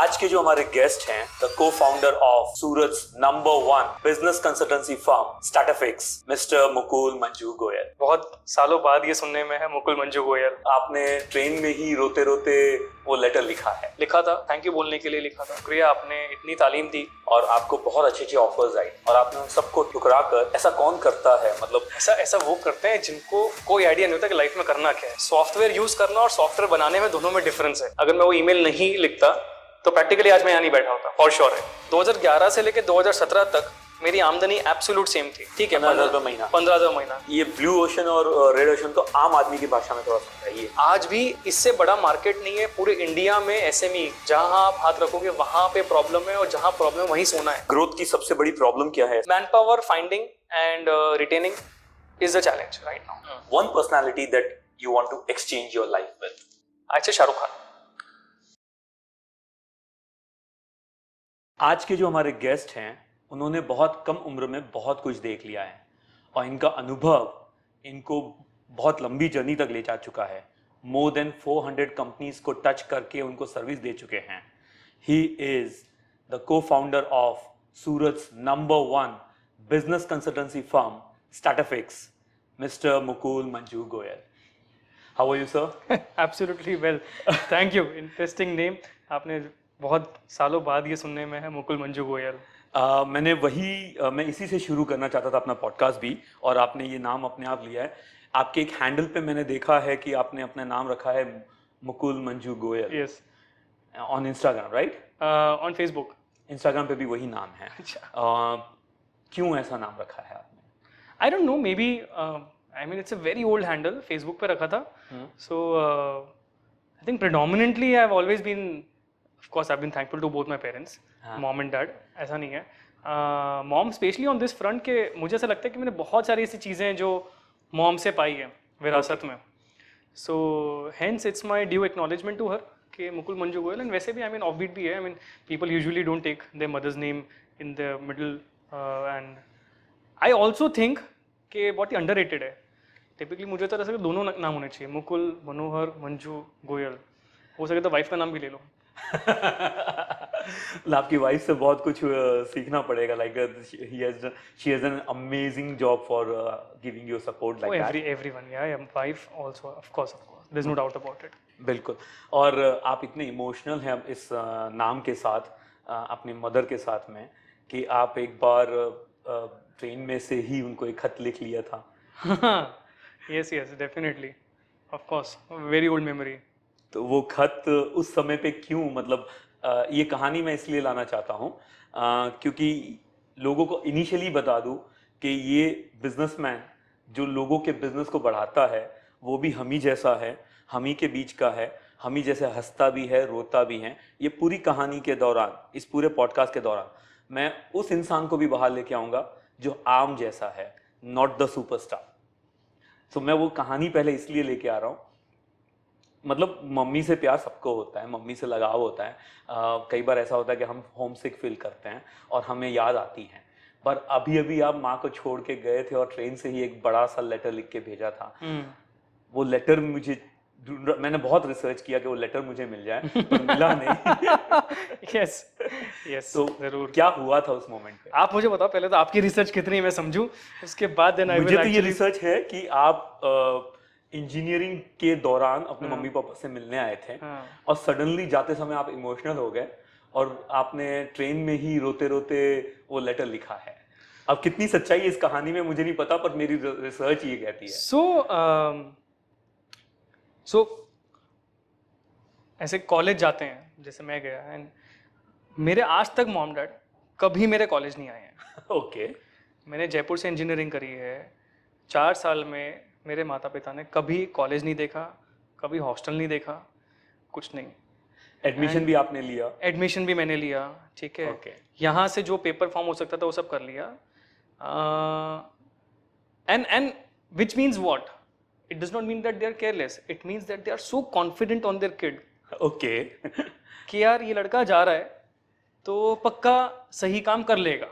आज के जो हमारे गेस्ट हैं, the cofounder of Surat's number 1 business consultancy firm Startfix, mister Mukul Manju Goyal. बहुत सालों बाद ये सुनने में है मुकुल मंजू गोयल। आपने ट्रेन में ही रोते रोते वो लेटर लिखा था, थैंक यू बोलने के लिए लिखा था। शुक्रिया, आपने इतनी तालीम दी और आपको बहुत अच्छी अच्छी ऑफर्स आई और आपने उन सबको ठुकरा कर, ऐसा कौन करता है, मतलब ऐसा वो करते हैं जिनको कोई आइडिया नहीं होता कि लाइफ में करना क्या है। सॉफ्टवेयर यूज करना और सॉफ्टवेयर बनाने में दोनों में डिफरेंस है। अगर मैं वो ईमेल नहीं लिखता तो प्रैक्टिकली आज मैं यहाँ नहीं बैठा होता, फॉर श्योर है। 2011 से लेकर 2017 तक मेरी आमदनी एब्सोल्यूट सेम थी, ठीक है, 15,000 महीना। 15,000 महीना। ये ब्लू ओशन और रेड ओशन तो आम आदमी की भाषा में थोड़ा समझाइए। आज भी इससे बड़ा मार्केट नहीं है पूरे इंडिया में। एसएमई जहां आप हाथ रखोगे वहां पे प्रॉब्लम है, और जहां प्रॉब्लम वहीं सोना है। ग्रोथ की सबसे बड़ी प्रॉब्लम क्या है? Man power finding and retaining is the challenge right now. One personality that you want to exchange your life with? आज से शाहरुख खान। आज के जो हमारे गेस्ट हैं, उन्होंने बहुत कम उम्र में बहुत कुछ देख लिया है और इनका अनुभव इनको बहुत लंबी जर्नी तक ले जा चुका है। मोर देन 400 कंपनीज को टच करके उनको सर्विस दे चुके हैं। He is the cofounder of Surat's number 1 business consultancy firm Startfix, mister Mukul Manju Goyal. How are you sir? Absolutely well, thank you. Interesting name. आपने बहुत सालों बाद ये सुनने में है मुकुल मंजू गोयल। मैं इसी से शुरू करना चाहता था अपना पॉडकास्ट भी, और आपने ये नाम अपने आप लिया है। आपके एक हैंडल पे मैंने देखा है कि आपने अपना नाम रखा है Mukul Manju Goyal. Yes. On Instagram, right? On Facebook. Instagram पे भी वही नाम है। क्यों ऐसा नाम रखा है आपने? I don't know, may be I mean it's a very old handle. Facebook पे रखा था। So I think predominantly I have always been, of course I have been thankful to both my parents, mom and dad. ऐसा नहीं है, mom specially on this front के मुझे ऐसा लगता है कि मैंने बहुत सारी ऐसी चीज़ें जो मॉम से पाई है विरासत में। So hence it's my due acknowledgement to her कि मुकुल मंजू गोयल। एंड वैसे भी आई मीन ऑफ बीट भी है। I mean people usually don't take their mothers name in the middle, and I also think कि बहुत ही अंडररेटेड है। टिपिकली मुझे तो ऐसा दोनों नाम होने चाहिए, मुकुल, मनोहर, मंजू, गोयल। हो सके तो वाइफ का नाम भी ले लो। आपकी वाइफ से बहुत कुछ सीखना पड़ेगा। Like she has an amazing job for giving you support like that. Everyone, या wife also, of course there is no doubt about it. बिल्कुल। और आप इतने इमोशनल हैं इस नाम के साथ, अपनी मदर के साथ में, कि आप एक बार ट्रेन में से ही उनको एक खत लिख लिया था। Yes yes, definitely, of course, very old memory. तो वो खत उस समय पे क्यों, मतलब ये कहानी मैं इसलिए लाना चाहता हूँ क्योंकि लोगों को इनिशियली बता दूँ कि ये बिजनेसमैन जो लोगों के बिजनेस को बढ़ाता है वो भी हम ही जैसा है, हम ही के बीच का है, हम ही जैसे हंसता भी है, रोता भी है। ये पूरी कहानी के दौरान, इस पूरे पॉडकास्ट के दौरान मैं उस इंसान को भी बाहर लेके आऊँगा जो आम जैसा है, नॉट द सुपरस्टार। तो मैं वो कहानी पहले इसलिए लेके आ रहा हूँ, मतलब मम्मी से प्यार सबको होता है, मम्मी से लगाव होता है। कई बार ऐसा होता है कि हम होम सिक फील करते हैं और हमें याद आती हैं, पर अभी अभी आप माँ को छोड़ के गए थे और ट्रेन से ही एक बड़ा सा लेटर लिख के भेजा था। वो लेटर मुझे, मैंने बहुत रिसर्च किया कि वो लेटर मुझे मिल जाए, पर मिला नहीं। यस यस, तो जरूर। क्या हुआ था उस मोमेंट पे? आप मुझे बताओ पहले, तो आपकी रिसर्च कितनी मैं समझूं, उसके बाद देन आई मुझे तो ये रिसर्च है कि आप इंजीनियरिंग के दौरान अपने मम्मी पापा से मिलने आए थे और सडनली जाते समय आप इमोशनल हो गए और आपने ट्रेन में ही रोते रोते वो लेटर लिखा है। अब कितनी सच्चाई है इस कहानी में मुझे नहीं पता, पर मेरी रिसर्च ये कहती है। सो ऐसे कॉलेज जाते हैं जैसे मैं गया, एंड मेरे आज तक मॉम डैड कभी मेरे कॉलेज नहीं आए हैं। ओके। मैंने जयपुर से इंजीनियरिंग करी है। 4 साल में मेरे माता पिता ने कभी कॉलेज नहीं देखा, कभी हॉस्टल नहीं देखा, कुछ नहीं। एडमिशन भी आपने लिया? एडमिशन भी मैंने लिया, ठीक है। Okay. यहाँ से जो पेपर फॉर्म हो सकता था वो सब कर लिया। And which means what? It does not mean that they are careless, it means that they are so confident on their kid. Okay. कि यार ये लड़का जा रहा है तो पक्का सही काम कर लेगा।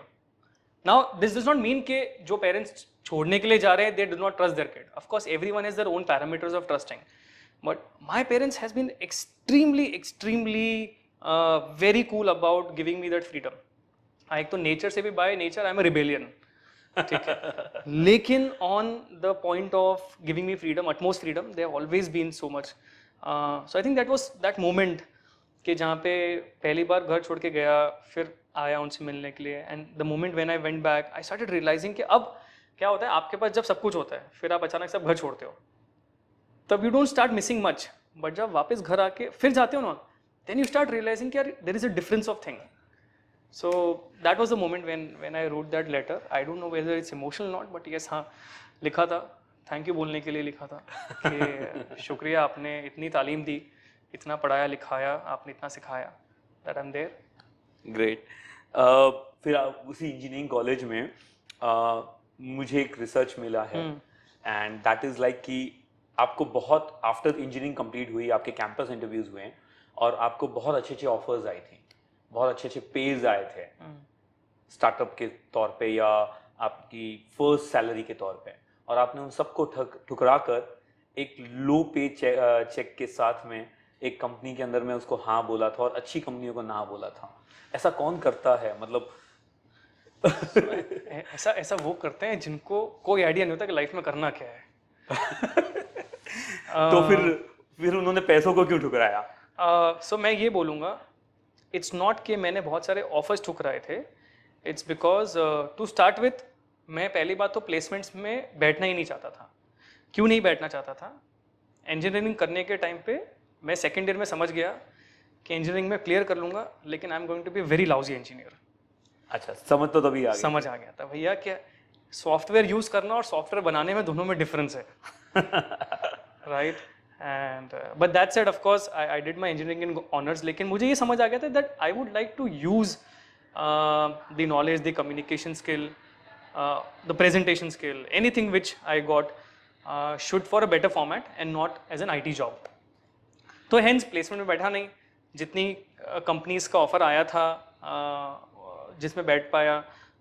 Now this does not mean कि जो पेरेंट्स छोड़ने के लिए जा रहे हैं they do not trust their kid. Of course everyone has their own parameters of trusting, but my parents has been extremely very cool about giving me that freedom. एक तो नेचर से भी by nature I am a rebellion, ठीक है, लेकिन on the point of giving me freedom, utmost freedom, they have always been so much. So I think that was that moment कि जहाँ पे पहली बार घर छोड़ के गया, फिर आया उनसे मिलने के लिए, and the moment when I went back I started realising कि अब क्या होता है, आपके पास जब सब कुछ होता है फिर आप अचानक से घर छोड़ते हो, तब you don't start missing much, but जब वापस घर आके फिर जाते हो ना, देन यू स्टार्ट रियलाइजिंग कि यार there is a difference of thing. So that was the moment when I wrote that letter. I don't know whether it's emotional or not, but yes, हाँ लिखा था, थैंक यू बोलने के लिए लिखा था कि शुक्रिया, आपने इतनी तालीम दी, इतना पढ़ाया लिखाया, आपने इतना सिखाया, that I'm there. ग्रेट. फिर उसी इंजीनियरिंग कॉलेज में मुझे एक रिसर्च मिला है, एंड दैट इज लाइक कि आपको बहुत आफ्टर इंजीनियरिंग कंप्लीट हुई, आपके कैंपस इंटरव्यूज हुए और आपको बहुत अच्छे अच्छे ऑफर्स आई थी, बहुत अच्छे अच्छे पेज आए थे स्टार्टअप के तौर पे या आपकी फर्स्ट सैलरी के तौर पे, और आपने उन सबको ठुकरा कर एक लो पे चेक के साथ में एक कंपनी के अंदर में उसको हाँ बोला था और अच्छी कंपनियों को ना बोला था. ऐसा कौन करता है, मतलब ऐसा ऐसा वो करते हैं जिनको कोई आइडिया नहीं होता कि लाइफ में करना क्या है. तो फिर उन्होंने पैसों को क्यों ठुकराया? सो मैं ये बोलूँगा, इट्स नॉट कि मैंने बहुत सारे ऑफर्स ठुकराए थे, it's because to start with मैं पहली बात तो प्लेसमेंट्स में बैठना ही नहीं चाहता था. क्यों नहीं बैठना चाहता था? इंजीनियरिंग करने के टाइम पे मैं सेकेंड ईयर में समझ गया कि इंजीनियरिंग में क्लियर कर लूँगा, लेकिन I am going to be very lousy engineer. अच्छा, समझ तो तभी आ गई. समझ आ गया था भैया क्या सॉफ्टवेयर यूज़ करना और सॉफ्टवेयर बनाने में दोनों में डिफरेंस है. Right. And but that said, of course, I did my engineering in honors. लेकिन मुझे ये समझ आ गया था that I would like to use the knowledge, the communication skill, the presentation skill, anything which I got should for a better format and not as an IT job. तो hence placement में बैठा नहीं, जितनी companies का offer आया था जिसमें बैठ पाया,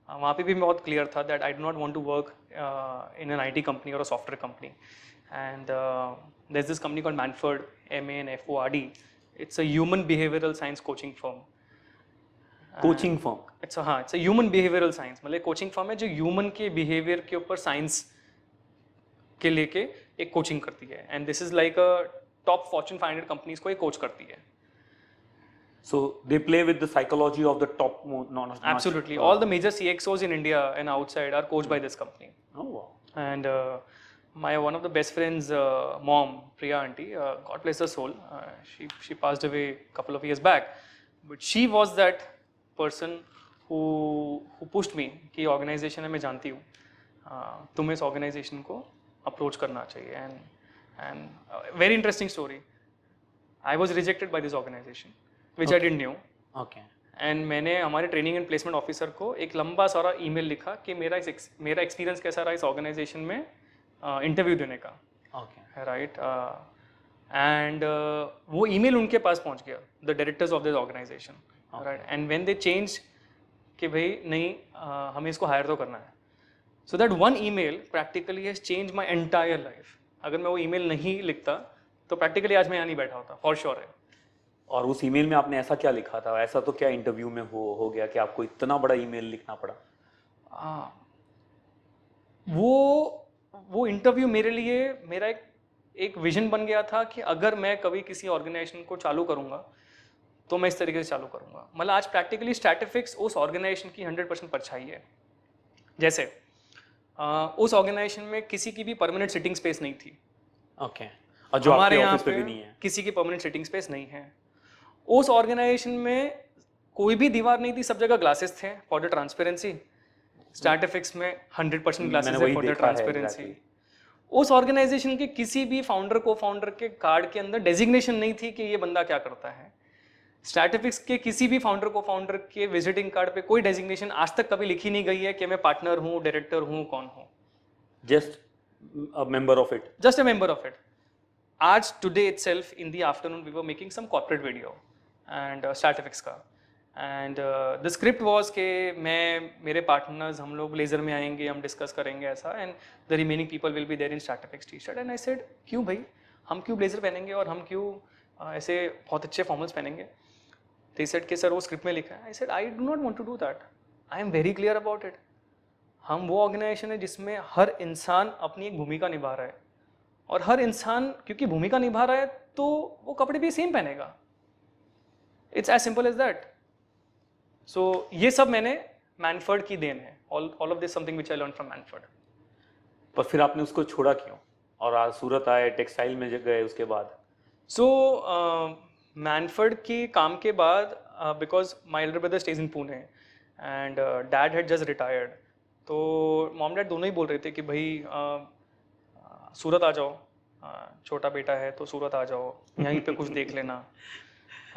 वहाँ पे भी मैं बहुत clear था that I do not want to work in an IT company or a software company. And there's this company called Manford, MANFORD. It's a human behavioral science coaching firm. Coaching firm? It's a human behavioral science. मतलब coaching firm है जो human के behaviour के ऊपर science के लेके एक coaching करती है. And this is like a top Fortune 500 companies को एक कोच करती है. So they play with the psychology of the top Absolutely. All the major CXOs in India and outside are coached by this company. Oh wow. And my one of the best friends mom, Priya aunty, God bless her soul, she passed away a couple of years back, but she was that person who pushed me कि organization है, मैं जानती हूँ, तुम्हें इस organization को approach करना चाहिए. And very interesting story, I was rejected by this organization which I didn't know. Okay. And मैंने हमारे ट्रेनिंग एंड प्लेसमेंट ऑफिसर को एक लंबा सारा ईमेल लिखा कि मेरा एक्सपीरियंस कैसा रहा इस ऑर्गेनाइजेशन में इंटरव्यू देने का. Okay. राइट. एंड वो ईमेल उनके पास पहुंच गया, the directors of this organisation. Right. And when they change कि भाई नहीं, हमें इसको हायर तो करना है. So that one email practically has change my entire life. अगर मैं वो ईमेल नहीं लिखता तो प्रैक्टिकली आज मैं यहाँ नहीं बैठा होता, फॉर श्योर है. और उस ईमेल में आपने ऐसा क्या लिखा था? ऐसा तो क्या इंटरव्यू में हो गया कि आपको इतना बड़ा ईमेल लिखना पड़ा? वो इंटरव्यू मेरे लिए मेरा एक विजन बन गया था कि अगर मैं कभी किसी ऑर्गेनाइजेशन को चालू करूंगा तो मैं इस तरीके से चालू करूंगा. मतलब आज प्रैक्टिकली स्टैटिफिक्स उस ऑर्गेनाइजेशन की 100% परछाई है. जैसे उस ऑर्गेनाइजेशन में किसी की भी परमानेंट सिटिंग स्पेस नहीं थी. ओके. और जो हमारे आपके यहाँ ऑफिस पे पे भी नहीं है? किसी की परमानेंट सिटिंग स्पेस नहीं है. उस ऑर्गेनाइजेशन में कोई भी दीवार नहीं थी, सब जगह ग्लासेस थे फॉर द ट्रांसपेरेंसी. स्टैटिफिक्स में 100% ग्लासेस है फॉर द ट्रांसपेरेंसी. उस ऑर्गेनाइजेशन के किसी भी फाउंडर को फाउंडर के कार्ड के अंदर डेजिग्नेशन नहीं थी कि ये बंदा क्या करता है. स्टैटिफिक्स के किसी भी फाउंडर को फाउंडर के विजिटिंग कार्ड पे कोई डेजिग्नेशन आज तक कभी लिखी नहीं गई है कि मैं पार्टनर हूँ, डायरेक्टर हूँ, कौन हूँ. Just a member of it. Just a member of it. आज today itself in the afternoon we were making some corporate video and statistics का, and the script was कि मैं मेरे partners हम लोग लेज़र में आएंगे, हम डिस्कस करेंगे ऐसा, and the remaining people will be there in statistics t-shirt. And I said क्यों भाई, हम क्यों ब्लेजर पहनेंगे और हम क्यों ऐसे बहुत अच्छे फॉर्मल्स पहनेंगे. दे सेड कि सर वो स्क्रिप्ट में लिखा है. I said I do not want to do that. I am very clear about it. हम वो ऑर्गेनाइजेशन है जिसमें हर इंसान अपनी एक भूमिका निभा रहा है, और हर इंसान क्योंकि भूमिका निभा रहा है तो वो कपड़े भी सेम पहनेगा. It's as simple as that. So ये सब मैंने मैनफर्ड की देन है. All of this something which I learn from मैनफर्ड. पर फिर आपने उसको छोड़ा क्यों और आज सूरत आए, टेक्सटाइल में गए उसके बाद? सो मैनफर्ड के काम के बाद, because my elder brother stage in Pune and dad had just retired, तो मॉम डैड दोनों ही बोल रहे थे कि भाई सूरत आ जाओ, छोटा बेटा है तो सूरत आ जाओ, यहीं पे कुछ देख लेना.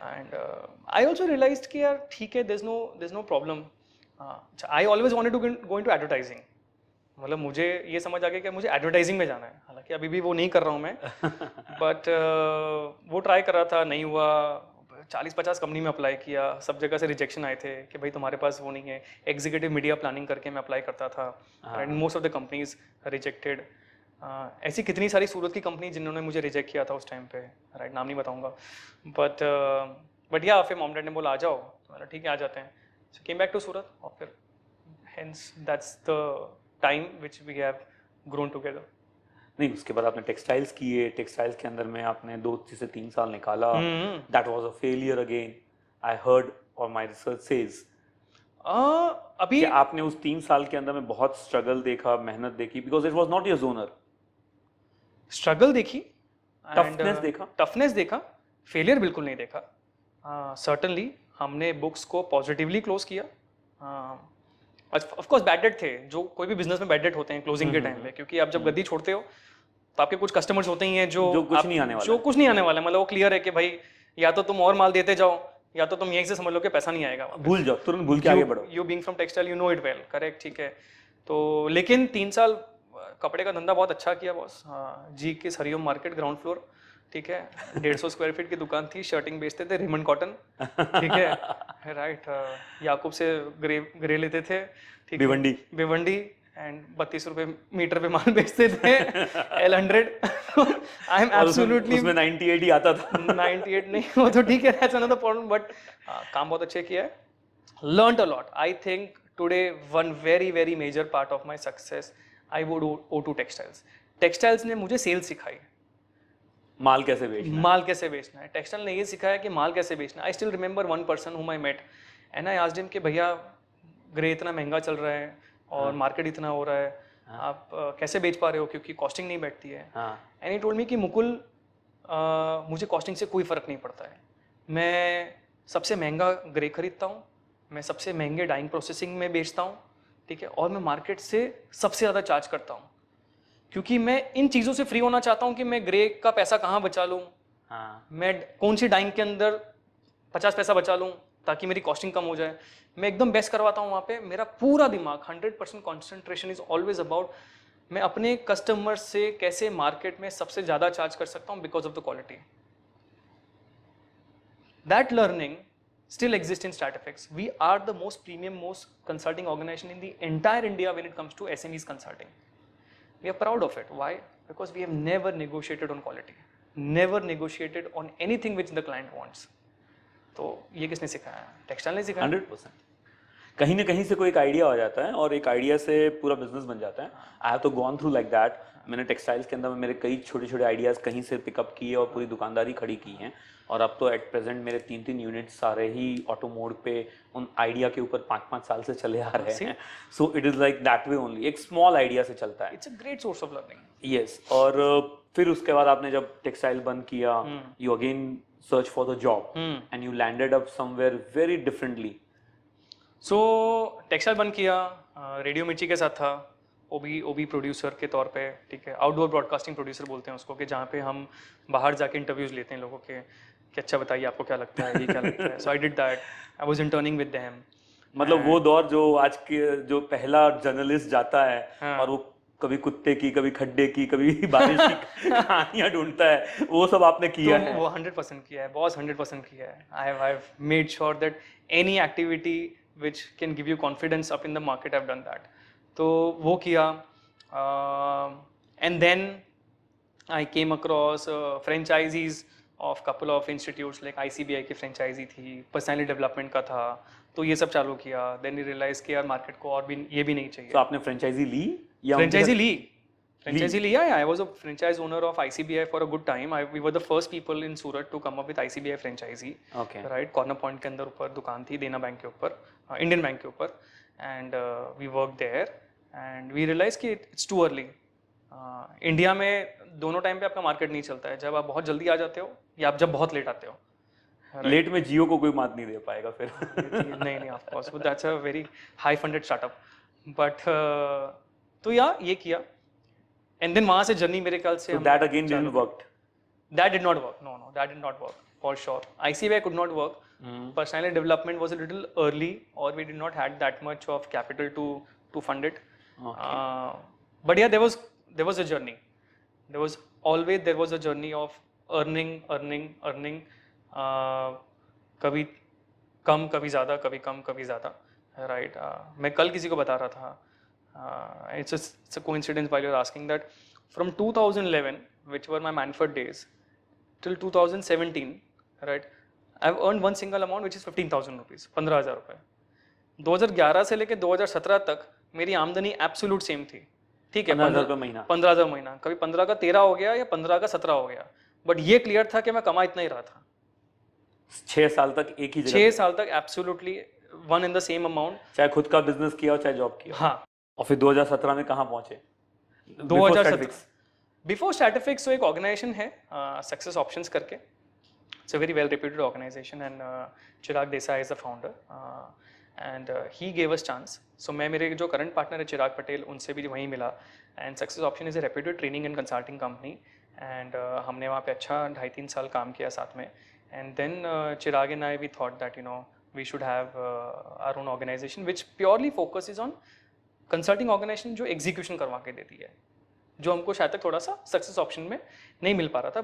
एंड आई ऑल्सो रियलाइज कि यार ठीक है, there's no problem. I always wanted to go into advertising. मतलब मुझे ये समझ आ गया कि मुझे एडवर्टाइजिंग में जाना है. हालांकि अभी भी वो नहीं कर रहा हूँ मैं, बट वो ट्राई कर रहा था, नहीं हुआ. 40-50 कंपनी में अप्लाई किया, सब जगह से रिजेक्शन आए थे कि भाई तुम्हारे पास वो नहीं है. एग्जीक्यूटिव मीडिया प्लानिंग करके मैं अप्लाई करता था, and most of the companies rejected. ऐसी कितनी सारी सूरत की कंपनी जिन्होंने मुझे रिजेक्ट किया था उस टाइम पे, राइट, नाम नहीं बताऊंगा. बट या फिर मॉम डैड ने बोला आ जाओ, तो मैंने ठीक है आ जाते हैं. सो केम बैक टू सूरत, और फिर hence that's the time which we have grown together. नहीं, उसके बाद आपने टेक्सटाइल्स किए, टेक्सटाइल्स के अंदर में आपने 2 से 3 साल निकाला. That was a failure again, I heard, और माय रिसर्च सेज अभी कि आपने उस 3 साल के अंदर में बहुत स्ट्रगल देखा, मेहनत देखी, because it was not your genre. Struggle देखी, टफनेस देखा, टफनेस देखा, फेलियर बिल्कुल नहीं देखा. सर्टनली हमने बुक्स को पॉजिटिवली क्लोज किया. ऑफ कोर्स बैड डेट थे, जो कोई भी बिजनेस में बैड डेट होते हैं क्लोजिंग के टाइम पे, क्योंकि आप जब गद्दी छोड़ते हो तो आपके कुछ कस्टमर्स होते ही हैं जो कुछ नहीं आने वाला जो कुछ नहीं आने वाला है. मतलब वो क्लियर है कि भाई या तो तुम और माल देते जाओ, या तो तुम यहीं से समझ लो कि पैसा नहीं आएगा. भूल जाओ, तुरंत भूल के आगे बढ़ो. You being from textile you know it well, correct, ठीक है. तो लेकिन 3 साल कपड़े का धंधा बहुत अच्छा किया बॉस. जी के हरिओम मार्केट ग्राउंड फ्लोर, ठीक है. 150 स्क्वायर फीट की दुकान थी, शर्टिंग बेचते थे, रेमंड कॉटन, ठीक है, राइट. याकूब से ग्रे लेते थे, ठीक है, भिवंडी, एंड 32 रुपए मीटर पे माल बेचते थे. L100. आई एम एब्सोल्युटली, उसमें 98 ही आता था. 98 नहीं, वो तो ठीक है, दैट्स अनदर प्रॉब्लम. बट काम बहुत अच्छे किया है. Learned a lot. I think today one very very major part of my success I would owe to textiles. Textiles ने मुझे सेल्स सिखाई, माल कैसे बेचना है. माल कैसे बेचना है. टेक्सटाइल ने ये सिखाया कि माल कैसे बेचना है. I still remember one person whom I met, and I asked him कि भैया ग्रे इतना महंगा चल रहा है और मार्केट इतना हो रहा है, आप कैसे बेच पा रहे हो, क्योंकि कॉस्टिंग नहीं बैठती है. एंड ही टोल्ड मी कि मुकुल, मुझे कॉस्टिंग से कोई फ़र्क नहीं पड़ता है. मैं सबसे महंगा ग्रे खरीदता हूँ, मैं सबसे महंगे डाइंग प्रोसेसिंग में बेचता हूँ, ठीक है, और मैं मार्केट से सबसे ज़्यादा चार्ज करता हूँ, क्योंकि मैं इन चीज़ों से फ्री होना चाहता हूँ कि मैं ग्रे का पैसा कहाँ बचा लूँ, मैं कौन सी डाइंग के अंदर 50 पैसा बचा लूँ ताकि मेरी कॉस्टिंग कम हो जाए. मैं एकदम बेस्ट करवाता हूँ वहाँ पे. मेरा पूरा दिमाग 100% कॉन्सेंट्रेशन इज ऑलवेज अबाउट मैं अपने कस्टमर से कैसे मार्केट में सबसे ज़्यादा चार्ज कर सकता हूँ because of the quality. That learning still exists in StatFX. We are the most premium, most consulting organization in the entire India when it comes to SMEs consulting. We are proud of it. Why? Because we have never negotiated on quality, never negotiated on anything which the client wants. तो ये किसने सिखाया? Textile ने सिखाया. 100%. कहीं ना कहीं से कोई एक आइडिया आ जाता है और एक आइडिया से पूरा बिजनेस बन जाता है. आई हैव तो गॉन थ्रू लाइक दैट. मैंने टेक्सटाइल्स के अंदर में मेरे कई छोटे छोटे आइडियाज कहीं से पिकअप किए और पूरी दुकानदारी खड़ी की हैं. और अब तो एट प्रेजेंट मेरे 3 यूनिट्स सारे ही ऑटो मोड पे उन आइडिया के ऊपर 5 साल से चले आ रहे हैं. So it is like that way only. एक स्मॉल आइडिया से चलता है. It's a great source of learning. Yes. और फिर उसके बाद आपने जब टेक्सटाइल बंद किया, you again search for the job and you landed up somewhere very differently. So textile बंद किया, रेडियो मिर्ची के साथ था, ओबी प्रोड्यूसर के तौर पे, ठीक है, आउटडोर ब्रॉडकास्टिंग प्रोड्यूसर बोलते हैं उसको, कि जहाँ पे हम बाहर जाके इंटरव्यूज लेते हैं लोगों के कि अच्छा बताइए आपको क्या लगता है, ये क्या लगता है. So I did that. I was interning with them. मतलब वो दौर जो आज के जो पहला जर्नलिस्ट जाता है और वो कभी कुत्ते की, कभी खड्डे की, कभी बारिश की कहानियां ढूंढता है, वो सब आपने किया है. वो 100% किया है बॉस, 100% किया है. I have made sure that any activity which can give you confidence up in the market, I've done that. तो वो किया, and then I came across franchisees of couple of institutes like ICBI की franchise थी, personality development का था, तो ये सब चालू किया. देन ही रियलाइज कि यार मार्केट को और भी ये भी नहीं चाहिए. तो आपने फ्रेंचाइजी ली या फ्रेंचाइजी ली. Franchisee लिया. I was a franchise owner of ICBI for a good time. We were the first people in Surat to come up with ICBI franchisee. Okay. Right, Corner Point के अंदर ऊपर दुकान थी, देना bank के ऊपर, Indian bank के ऊपर, and we worked there and we realized कि it's too early. इंडिया में दोनों टाइम पे आपका मार्केट नहीं चलता है, जब आप बहुत जल्दी आ जाते हो या आप जब बहुत लेट आते हो. लेट में जियो को कोई मात नहीं दे पाएगा फिर. नहीं of course that's a very high funded startup. But तो या ये किया. And then वहाँ से जर्नी मेरे ख्याल से So that again didn't work. That did not work. No, that did not work for sure. ICBI could not work. Personality development was a little early, or we did not had that much of capital to fund it. Okay. But yeah, there was a journey. There was a journey of earning. कभी कम कभी ज़्यादा, कभी कम कभी ज़्यादा. Right. मैं कल किसी को बता रहा था. It's a coincidence while you're asking that from 2011, which were my Manford days, till 2017, right, I've earned one single amount which is 15,000 rupees, 15,000 रुपये. 2011 से लेके 2017 तक मेरी आमदनी एब्सोल्यूट सेम थी. ठीक है, 15,000 रुपये महीना. 15,000 महीना. कभी 15 का 13 हो गया या 15 का 17 हो गया, बट ये क्लियर था कि मैं कमा इतना ही रहा था. 6 साल तक एक ही जगह. 6 साल तक absolutely one in the same amount. चाहे खुद का बिजनेस किया हो चाहे जॉब किया. हाँ. और फिर 2017 में कहाँ पहुंचे? 2017 बिफोर स्टैटिफिक्स तो एक ऑर्गेनाइजेशन है सक्सेस ऑप्शंस करके. It's a very well reputed organisation and Chirag Desai is the founder and he gave us chance. So मैं मेरे जो करंट पार्टनर है चिराग पटेल, उनसे भी वहीं मिला. And success option is a reputed training and consulting company. And हमने वहाँ पे अच्छा 2.5-3 साल काम किया साथ में. And then Chirag and I we thought that we should have our own organisation which purely focus is on consulting organisation जो एग्जीक्यूशन करवा के देती है, जो हमको शायद तक थोड़ा सा सक्सेस ऑप्शन में नहीं मिल पा रहा था.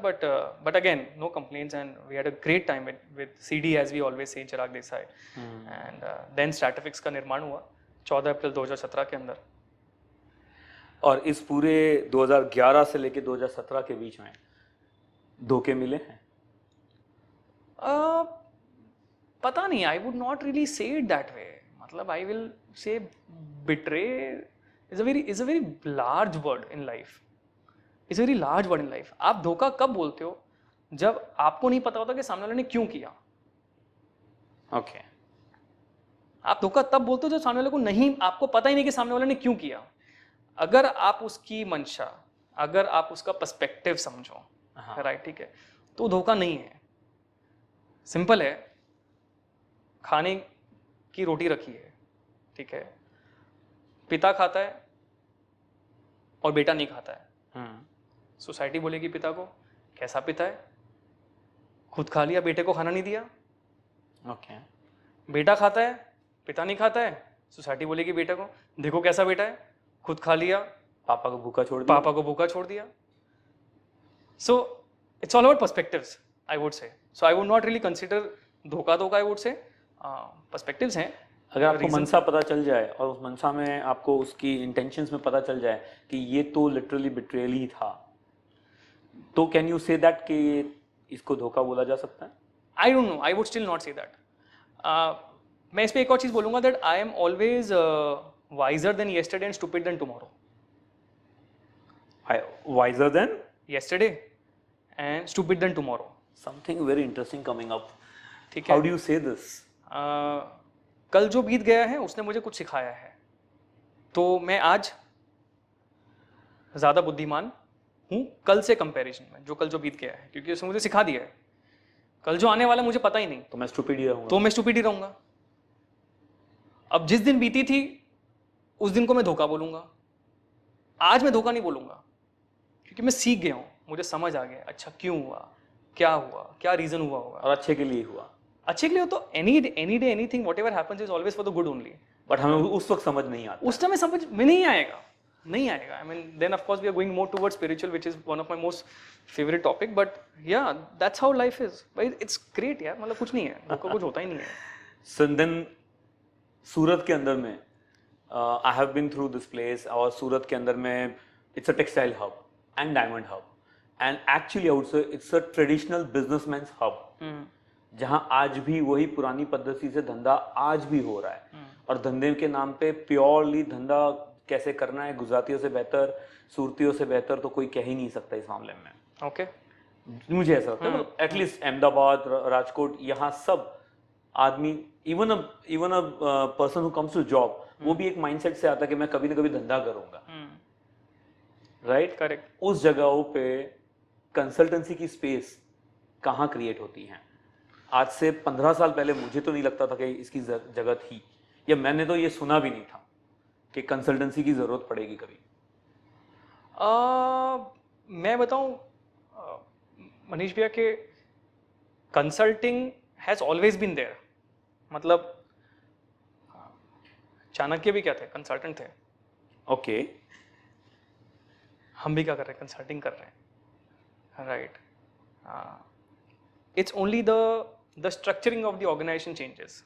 But again no complaints and we had a great time with CD as we always say, Chirag Desai. And then स्टैटिफिक्स का निर्माण हुआ 14 अप्रैल 2017 के अंदर. और इस पूरे 2011 से लेके 2017 के बीच में धोखे मिले हैं? पता नहीं, I would not really say it that way. मतलब I will say betray is a very large word in life. It's a very large word in life. आप धोखा कब बोलते हो? जब आपको नहीं पता होता कि सामने वाले ने क्यों किया. ओके. आप धोखा तब बोलते हो जब सामने वाले को नहीं, आपको पता ही नहीं कि सामने वाले ने क्यों किया. अगर आप उसकी मंशा, अगर आप उसका पर्सपेक्टिव समझो, राइट, ठीक है, तो धोखा नहीं है. सिंपल है. खाने की रोटी रखी है, ठीक है, पिता खाता है और बेटा नहीं खाता है. सोसाइटी बोलेगी पिता को, कैसा पिता है, खुद खा लिया, बेटे को खाना नहीं दिया. ओके. बेटा खाता है, पिता नहीं खाता है, सोसाइटी बोलेगी बेटे को, देखो कैसा बेटा है, खुद खा लिया, पापा को भूखा छोड़ दिया. पापा को भूखा छोड़ दिया. So it's all about perspectives, I would से. सो आई वुड नॉट रियली कंसिडर धोखा, आई वुड से पर्सपेक्टिव्स हैं. अगर आपको मनसा पता चल जाए और उस मनसा में आपको उसकी इंटेंशंस में पता चल जाए कि ये तो लिटरली बिट्रेयल ही था, तो कैन यू से दैट कि इसको धोखा बोला जा सकता है? I don't know, I would still not say that. मैं इस पे एक और चीज बोलूंगा that I am always wiser than yesterday and stupid than tomorrow. Wiser than yesterday and stupid than tomorrow. Something very interesting coming up. ठीक है. How do you say this? कल जो बीत गया है उसने मुझे कुछ सिखाया है, तो मैं आज ज़्यादा बुद्धिमान हूँ कल से कंपैरिजन में, जो कल जो बीत गया है, क्योंकि उसने मुझे सिखा दिया है. कल जो आने वाला मुझे पता ही नहीं, तो मैं स्टूपिड ही रहूँगा. तो मैं स्टूपिड ही रहूँगा. अब जिस दिन बीती थी उस दिन को मैं धोखा बोलूँगा. आज मैं धोखा नहीं बोलूँगा, क्योंकि मैं सीख गया हूँ, मुझे समझ आ गया अच्छा क्यों हुआ, क्या रीज़न हुआ होगा, और अच्छे के लिए हुआ. अच्छे के लिए हो तो any day anything whatever happens is always for the good only. But हमें उस वक्त समझ नहीं आता. उस समय समझ में नहीं आएगा. I mean then of course we are going more towards spiritual which is one of my most favourite topic. But yeah that's how life is. भाई इट्स ग्रेट यार, मतलब कुछ नहीं है, धोखा कुछ होता ही नहीं है. सो देन सूरत के अंदर में I have been through this place, और सूरत के अंदर में it's a textile hub and diamond hub. And actually I would say it's a traditional businessman's hub, जहां आज भी वही पुरानी पद्धति से धंधा आज भी हो रहा है। और धंधे के नाम पे प्योरली धंधा कैसे करना है गुजरातियों से बेहतर, सूरतियों से बेहतर तो कोई कह ही नहीं सकता इस मामले में। ओके, मुझे ऐसा लगता है एटलीस्ट अहमदाबाद, राजकोट, यहाँ सब आदमी, even a person who comes to job, वो भी एक माइंडसेट से आता है कि मैं कभी ना कभी धंधा करूंगा, राइट? करेक्ट। उस जगहों पे कंसल्टेंसी की स्पेस कहाँ क्रिएट होती है? आज से 15 साल पहले मुझे तो नहीं लगता था कि इसकी जगह थी, या मैंने तो ये सुना भी नहीं था कि कंसल्टेंसी की जरूरत पड़ेगी कभी। मैं बताऊं मनीष भैया के consulting has always been there. मतलब चाणक्य भी क्या थे, कंसल्टेंट थे। ओके, हम भी क्या कर रहे हैं, कंसल्टिंग कर रहे हैं, right? It's only the structuring of the organisation changes,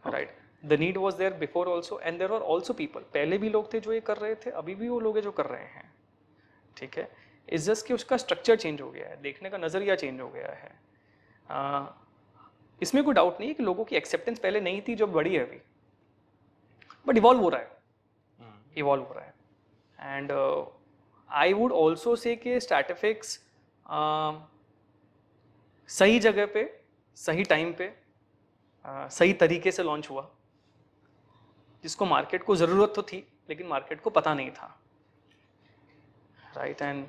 right? The need was there before also, and there are also people, पहले भी लोग थे जो ये कर रहे थे, अभी भी वो लोग हैं जो कर रहे हैं, ठीक है? इट्स जस्ट कि उसका स्ट्रक्चर चेंज हो गया है, देखने का नज़रिया चेंज हो गया है। इसमें कोई डाउट नहीं है कि लोगों की एक्सेप्टेंस पहले नहीं थी जो बड़ी है अभी, बट इवॉल्व हो रहा है, इवॉल्व हो रहा है। And I would also say कि स्टैटिफिक्स सही जगह पे, सही टाइम पे, सही तरीके से लॉन्च हुआ, जिसको मार्केट को ज़रूरत तो थी लेकिन मार्केट को पता नहीं था, right? And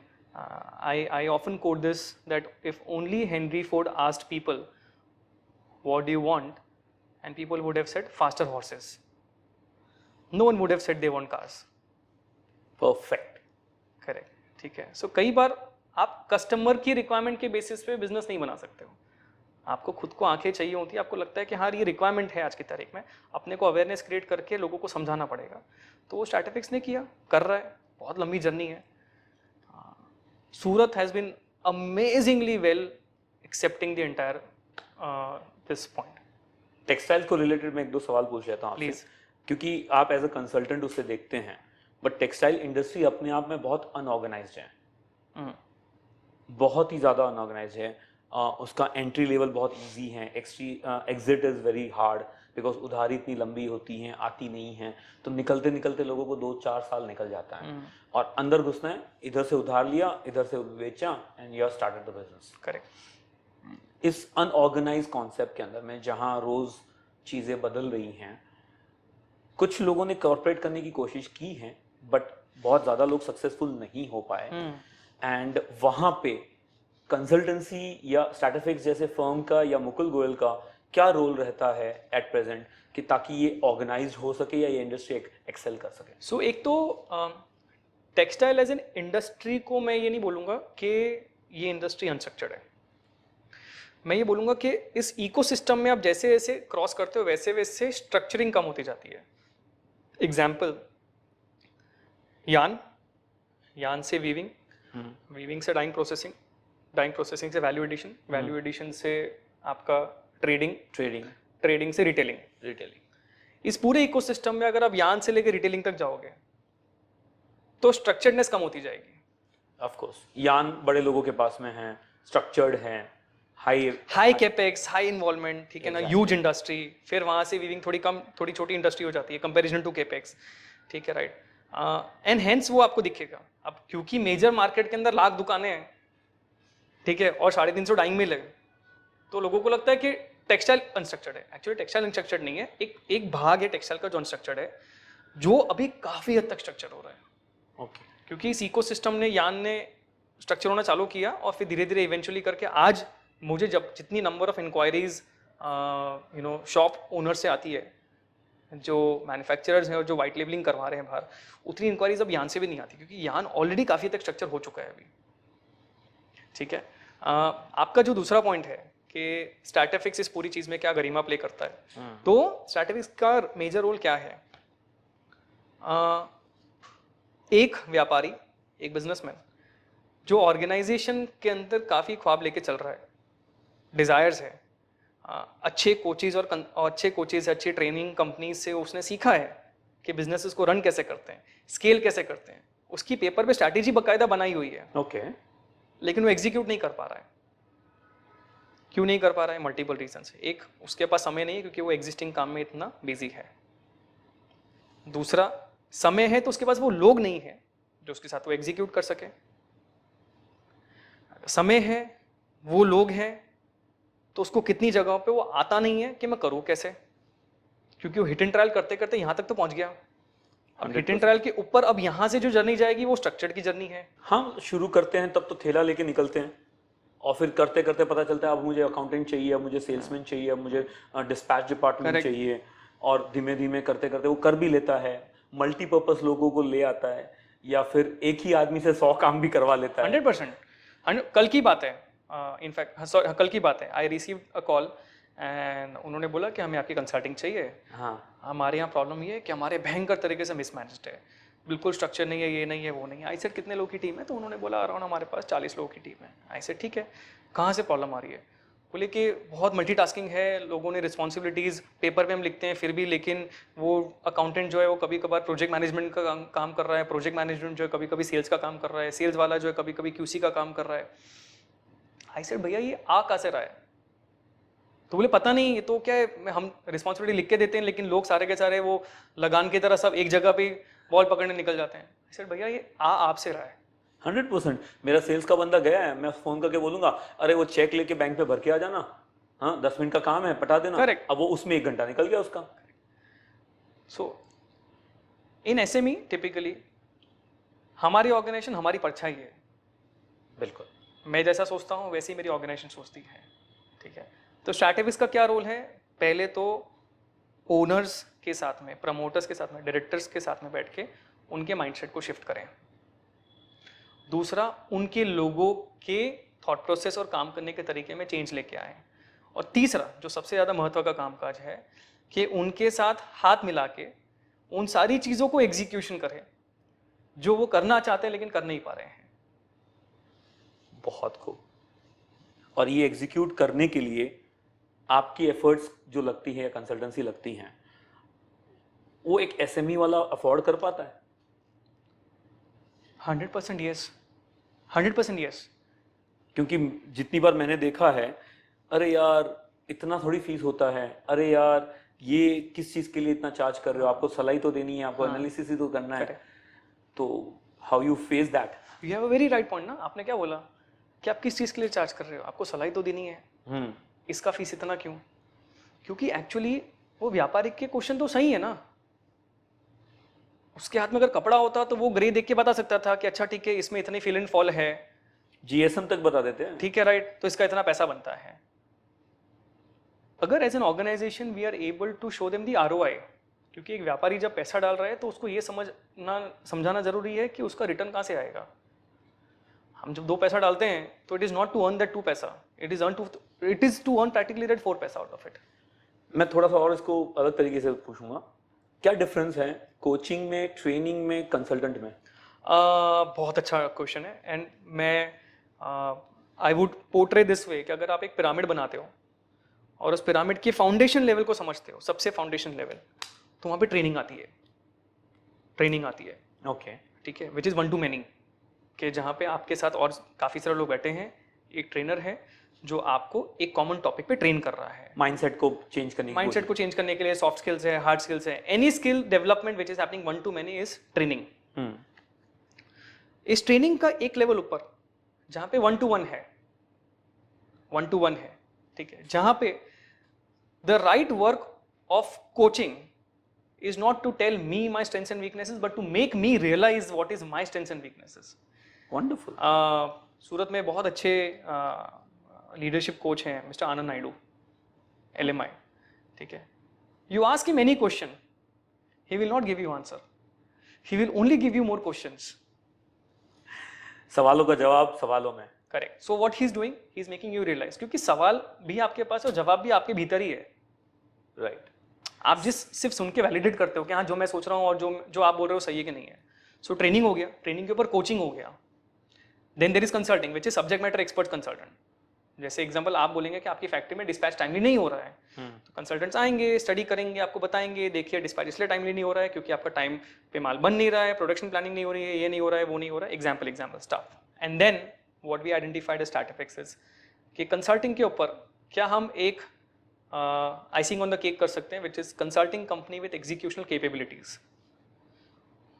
I often quote this, that if only Henry Ford asked people, what do you want? And people would have said faster horses. No one would have said they want cars. Perfect, Correct. ठीक है। So कई बार आप customer की requirement के basis पे business नहीं बना सकते हो। आपको खुद को आंखें चाहिए होती है, आपको लगता है कि हाँ ये रिक्वायरमेंट है आज की तारीख में, अपने को अवेयरनेस क्रिएट करके लोगों को समझाना पड़ेगा। तो वो स्टैटिफिक्स ने किया, कर रहा है, बहुत लंबी जर्नी है। Surat has been amazingly well accepting the entire this point. Textile को रिलेटेड मैं एक दो सवाल पूछ लेता हूँ आपसे, Please. क्योंकि आप एज अ कंसल्टेंट उसे देखते हैं, बट टेक्सटाइल इंडस्ट्री अपने आप में बहुत अनऑर्गेनाइज्ड है, बहुत ही ज़्यादा अनऑर्गेनाइज्ड है। उसका एंट्री लेवल बहुत इजी है, exit is very hard, because उधारी इतनी लंबी होती हैं, आती नहीं हैं, तो निकलते निकलते लोगों को 2-4 साल निकल जाता है। और अंदर घुसना है, इधर से उधार लिया, इधर से बेचा, and you started the business. Correct. इस अनऑर्गेनाइज कॉन्सेप्ट के अंदर में जहाँ रोज़ चीज़ें बदल रही हैं, कुछ लोगों ने कॉर्पोरेट करने की कोशिश की है, बट बहुत ज़्यादा लोग सक्सेसफुल नहीं हो पाए। एंड वहाँ पे कंसल्टेंसी या स्टैटिफिक्स जैसे फर्म का या मुकुल गोयल का क्या रोल रहता है एट प्रेजेंट, कि ताकि ये ऑर्गेनाइज हो सके या ये इंडस्ट्री एक्सेल कर सके? सो एक तो टेक्सटाइल एज एन इंडस्ट्री को मैं ये नहीं बोलूँगा कि ये इंडस्ट्री अनस्ट्रक्चर्ड है। मैं ये बोलूँगा कि इस इकोसिस्टम में आप जैसे जैसे क्रॉस करते हो वैसे वैसे स्ट्रक्चरिंग कम होती जाती है। एग्जाम्पल, यान से वीविंग, वीविंग से डाइंग प्रोसेसिंग से वैल्यू एडिशन से आपका ट्रेडिंग से रिटेलिंग। इस पूरे इकोसिस्टम में अगर आप यान से लेकर रिटेलिंग तक जाओगे तो स्ट्रक्चर्डनेस कम होती जाएगी। ऑफ कोर्स, यान बड़े लोगों के पास में है, स्ट्रक्चर्ड है, हाई कैपेक्स, हाई इन्वॉल्वमेंट, ठीक है ना, ह्यूज इंडस्ट्री। फिर वहाँ से वीविंग थोड़ी छोटी इंडस्ट्री हो जाती है कंपैरिजन टू कैपेक्स, ठीक है, राइट? एंड हेंस वो आपको दिखेगा। अब क्योंकि मेजर मार्केट के अंदर लाख दुकानें हैं, ठीक है, और 350 डाइंग मिल है, तो लोगों को लगता है कि टेक्सटाइल अनस्ट्रक्चर्ड है। एक्चुअली टेक्सटाइल अनस्ट्रक्चर्ड नहीं है, एक भाग है टेक्सटाइल का जो अनस्ट्रक्चर्ड है, जो अभी काफ़ी हद तक स्ट्रक्चर हो रहा है। ओके, क्योंकि इस इकोसिस्टम ने, यान ने स्ट्रक्चर होना चालू किया, और फिर धीरे धीरे इवेंचुअली करके आज मुझे जब जितनी number of inquiries shop owner से आती है, जो मैन्युफैक्चरर्स हैं और जो वाइट लेबलिंग करवा रहे हैं बाहर, उतनी इंक्वायरीज अब यान से भी नहीं आती, क्योंकि यान ऑलरेडी काफ़ी तक स्ट्रक्चर हो चुका है अभी, ठीक है। आपका जो दूसरा पॉइंट है कि स्टैटिफिक्स इस पूरी चीज़ में क्या गरिमा प्ले करता है, तो स्टैटिफिक्स का मेजर रोल क्या है? एक व्यापारी, एक बिजनेसमैन जो ऑर्गेनाइजेशन के अंदर काफ़ी ख्वाब लेके चल रहा है, डिज़ायर्स है, अच्छे कोचेज अच्छी ट्रेनिंग कंपनी से उसने सीखा है कि बिजनेसेस को रन कैसे करते हैं, स्केल कैसे करते हैं, उसकी पेपर पे स्ट्रैटेजी बाकायदा बनाई हुई है। ओके, लेकिन वो एग्जीक्यूट नहीं कर पा रहा है। क्यों नहीं कर पा रहा है? मल्टीपल रीजन है। एक, उसके पास समय नहीं है क्योंकि वो एग्जिस्टिंग काम में इतना बिजी है। दूसरा, समय है तो उसके पास वो लोग नहीं है जो उसके साथ वो एग्जीक्यूट कर सके। समय है, वो लोग हैं, तो उसको कितनी जगहों पे वो आता नहीं है कि मैं करूँ कैसे, क्योंकि वो हिट एंड ट्रायल करते करते यहाँ तक तो पहुँच गया। अब हिट एंड ट्रायल के ऊपर अब यहाँ से जो जर्नी जाएगी वो स्ट्रक्चर्ड की जर्नी है। हम शुरू करते हैं तब तो थैला लेके निकलते हैं, और फिर करते करते पता चलता है अब मुझे अकाउंटेंट चाहिए, अब मुझे सेल्समैन चाहिए, अब मुझे डिस्पैच डिपार्टमेंट Correct. चाहिए, और धीमे धीमे करते करते वो कर भी लेता है, मल्टीपर्पज लोगों को ले आता है, या फिर एक ही आदमी से 100 काम भी करवा लेता है। 100%। कल की बात है, इनफैक्ट कल की बात है, I receive a call and उन्होंने बोला कि हमें आपकी कंसल्टिंग चाहिए। हाँ, हमारे यहाँ प्रॉब्लम ये है कि हमारे भयंकर तरीके से मिसमैनेज्ड है, बिल्कुल स्ट्रक्चर नहीं है, ये नहीं है, वो नहीं है। आई सेड कितने लोगों की टीम है? तो उन्होंने बोला अराउंड हमारे पास 40 लोगों की टीम है। आई सेड ठीक है, कहाँ से प्रॉब्लम आ रही है? बोले कि बहुत मल्टीटास्किंग है, लोगों ने रिस्पॉन्सिबिलिटीज़ पेपर पे हम लिखते हैं फिर भी, लेकिन वो अकाउंटेंट जो है वो कभी कभार प्रोजेक्ट मैनेजमेंट का काम कर रहा है, प्रोजेक्ट मैनेजमेंट जो है कभी कभी सेल्स का काम कर रहा है, सेल्स वाला जो है कभी कभी क्यूसी का काम कर रहा है। आई सेड भैया ये आ कहाँ से रहा है? तो बोले पता नहीं, ये तो क्या है, हम रिस्पॉन्सिबिलिटी लिख के देते हैं लेकिन लोग सारे के सारे वो लगान की तरह सब एक जगह पे बॉल पकड़ने निकल जाते हैं। सर भैया ये आपसे रहा है। 100%। मेरा सेल्स का बंदा गया है, मैं फोन करके बोलूंगा अरे वो चेक लेके बैंक पे भर के आ जाना, हाँ 10 मिनट का काम है, पटा देना। Correct. अब वो उसमें 1 घंटा निकल गया उसका। सो इन एसएमई टिपिकली हमारी ऑर्गेनाइजेशन हमारी परछाई है। बिल्कुल। मैं जैसा सोचता हूँ वैसे ही मेरी ऑर्गेनाइजेशन सोचती है, ठीक है। तो स्ट्रैटेजिस्ट का क्या रोल है? पहले तो ओनर्स के साथ में, प्रमोटर्स के साथ में, डायरेक्टर्स के साथ में बैठ के उनके माइंडसेट को शिफ्ट करें। दूसरा, उनके लोगों के थॉट प्रोसेस और काम करने के तरीके में चेंज लेके आए। और तीसरा, जो सबसे ज़्यादा महत्व का कामकाज है, कि उनके साथ हाथ मिला के उन सारी चीज़ों को एग्जीक्यूशन करें जो वो करना चाहते हैं लेकिन कर नहीं पा रहे हैं। बहुत खूब। और ये एग्जीक्यूट करने के लिए आपकी एफर्ट्स जो लगती है या कंसल्टेंसी लगती हैं, वो एक एसएमई वाला अफोर्ड कर पाता है? 100% यस, 100% यस। क्योंकि जितनी बार मैंने देखा है, अरे यार इतना थोड़ी फीस होता है, अरे यार ये किस चीज़ के लिए इतना चार्ज कर रहे हो, आपको सलाई तो देनी है, आपको एनालिसिस ही तो करना है। तो how you face that? You have a very right point ना। आपने क्या बोला कि आप किस चीज़ के लिए चार्ज कर रहे हो, आपको सलाई तो देनी है, इसका फीस इतना क्यों? क्योंकि एक्चुअली वो व्यापारिक के क्वेश्चन तो सही है ना। उसके हाथ में अगर कपड़ा होता तो वो ग्रे देख के बता सकता था कि अच्छा ठीक है इसमें इतनी फिल एंड फॉल है, जीएसएम तक बता देते हैं, ठीक है राइट, तो इसका इतना पैसा बनता है। अगर as an organisation we are able to show them the ROI, क्योंकि एक व्यापारी जब पैसा डाल रहा है तो उसको ये समझाना जरूरी है कि उसका रिटर्न कहाँ से आएगा। हम जब 2 पैसा डालते हैं तो it is not to earn that 2 पैसा, it is to earn practically that 4 पैसा आउट ऑफ इट। मैं थोड़ा सा और इसको अलग तरीके से पूछूंगा, क्या डिफरेंस है कोचिंग में, ट्रेनिंग में, कंसल्टेंट में? बहुत अच्छा क्वेश्चन है। एंड मैं I would portray this way कि अगर आप एक पिरामिड बनाते हो और उस पिरामिड के फाउंडेशन लेवल को समझते हो, सबसे फाउंडेशन लेवल, तो वहाँ पे ट्रेनिंग आती है। ओके, ठीक है, विच इज़ 1 to many, कि जहाँ पे आपके साथ और काफ़ी सारे लोग बैठे हैं, एक ट्रेनर है जो आपको एक कॉमन टॉपिक पे ट्रेन कर रहा है। माइंडसेट को चेंज करने के लिए सॉफ्ट स्किल्स है, हार्ड स्किल्स है, any skill development which is happening 1 to many is training. इस ट्रेनिंग का एक लेवल ऊपर जहाँ पे 1 to 1 है, 1 to 1 है, ठीक है, जहाँ पे the right work of coaching is not to tell me my strengths and weaknesses but to make me realize what is my strengths and weaknesses. Wonderful. सूरत में बहुत अच्छे लीडरशिप कोच हैं मिस्टर आनंद नायडू, LMI, ठीक है। You ask him any question, he will not give you answer, he will only give you more questions. सवालों का जवाब सवालों में। Correct. So what he is doing, he is making you realise, क्योंकि सवाल भी आपके पास और जवाब भी आपके भीतर ही है। राइट। आप सिर्फ सुन के वैलिडेट करते हो कि हाँ जो मैं सोच रहा हूँ और जो आप बोल रहे हो सही है कि नहीं है। सो ट्रेनिंग हो गया, ट्रेनिंग के ऊपर कोचिंग हो गया। Then there is consulting which is subject matter expert consultant. जैसे एग्जांपल आप बोलेंगे कि आपकी फैक्ट्री में डिस्पैच टाइमली नहीं हो रहा है, तो कंसल्टेंट्स आएंगे, स्टडी करेंगे, आपको बताएंगे देखिए डिस्पैच इसलिए टाइमली नहीं हो रहा है क्योंकि आपका टाइम पे माल बन नहीं रहा है, प्रोडक्शन प्लानिंग नहीं हो रही है, ये नहीं हो रहा है, वो नहीं हो रहा है, example staff. And then what we identified as startup is कि कंसल्टिंग के ऊपर क्या हम एक आइसिंग ऑन द केक कर सकते हैं, which is consulting company with executional capabilities.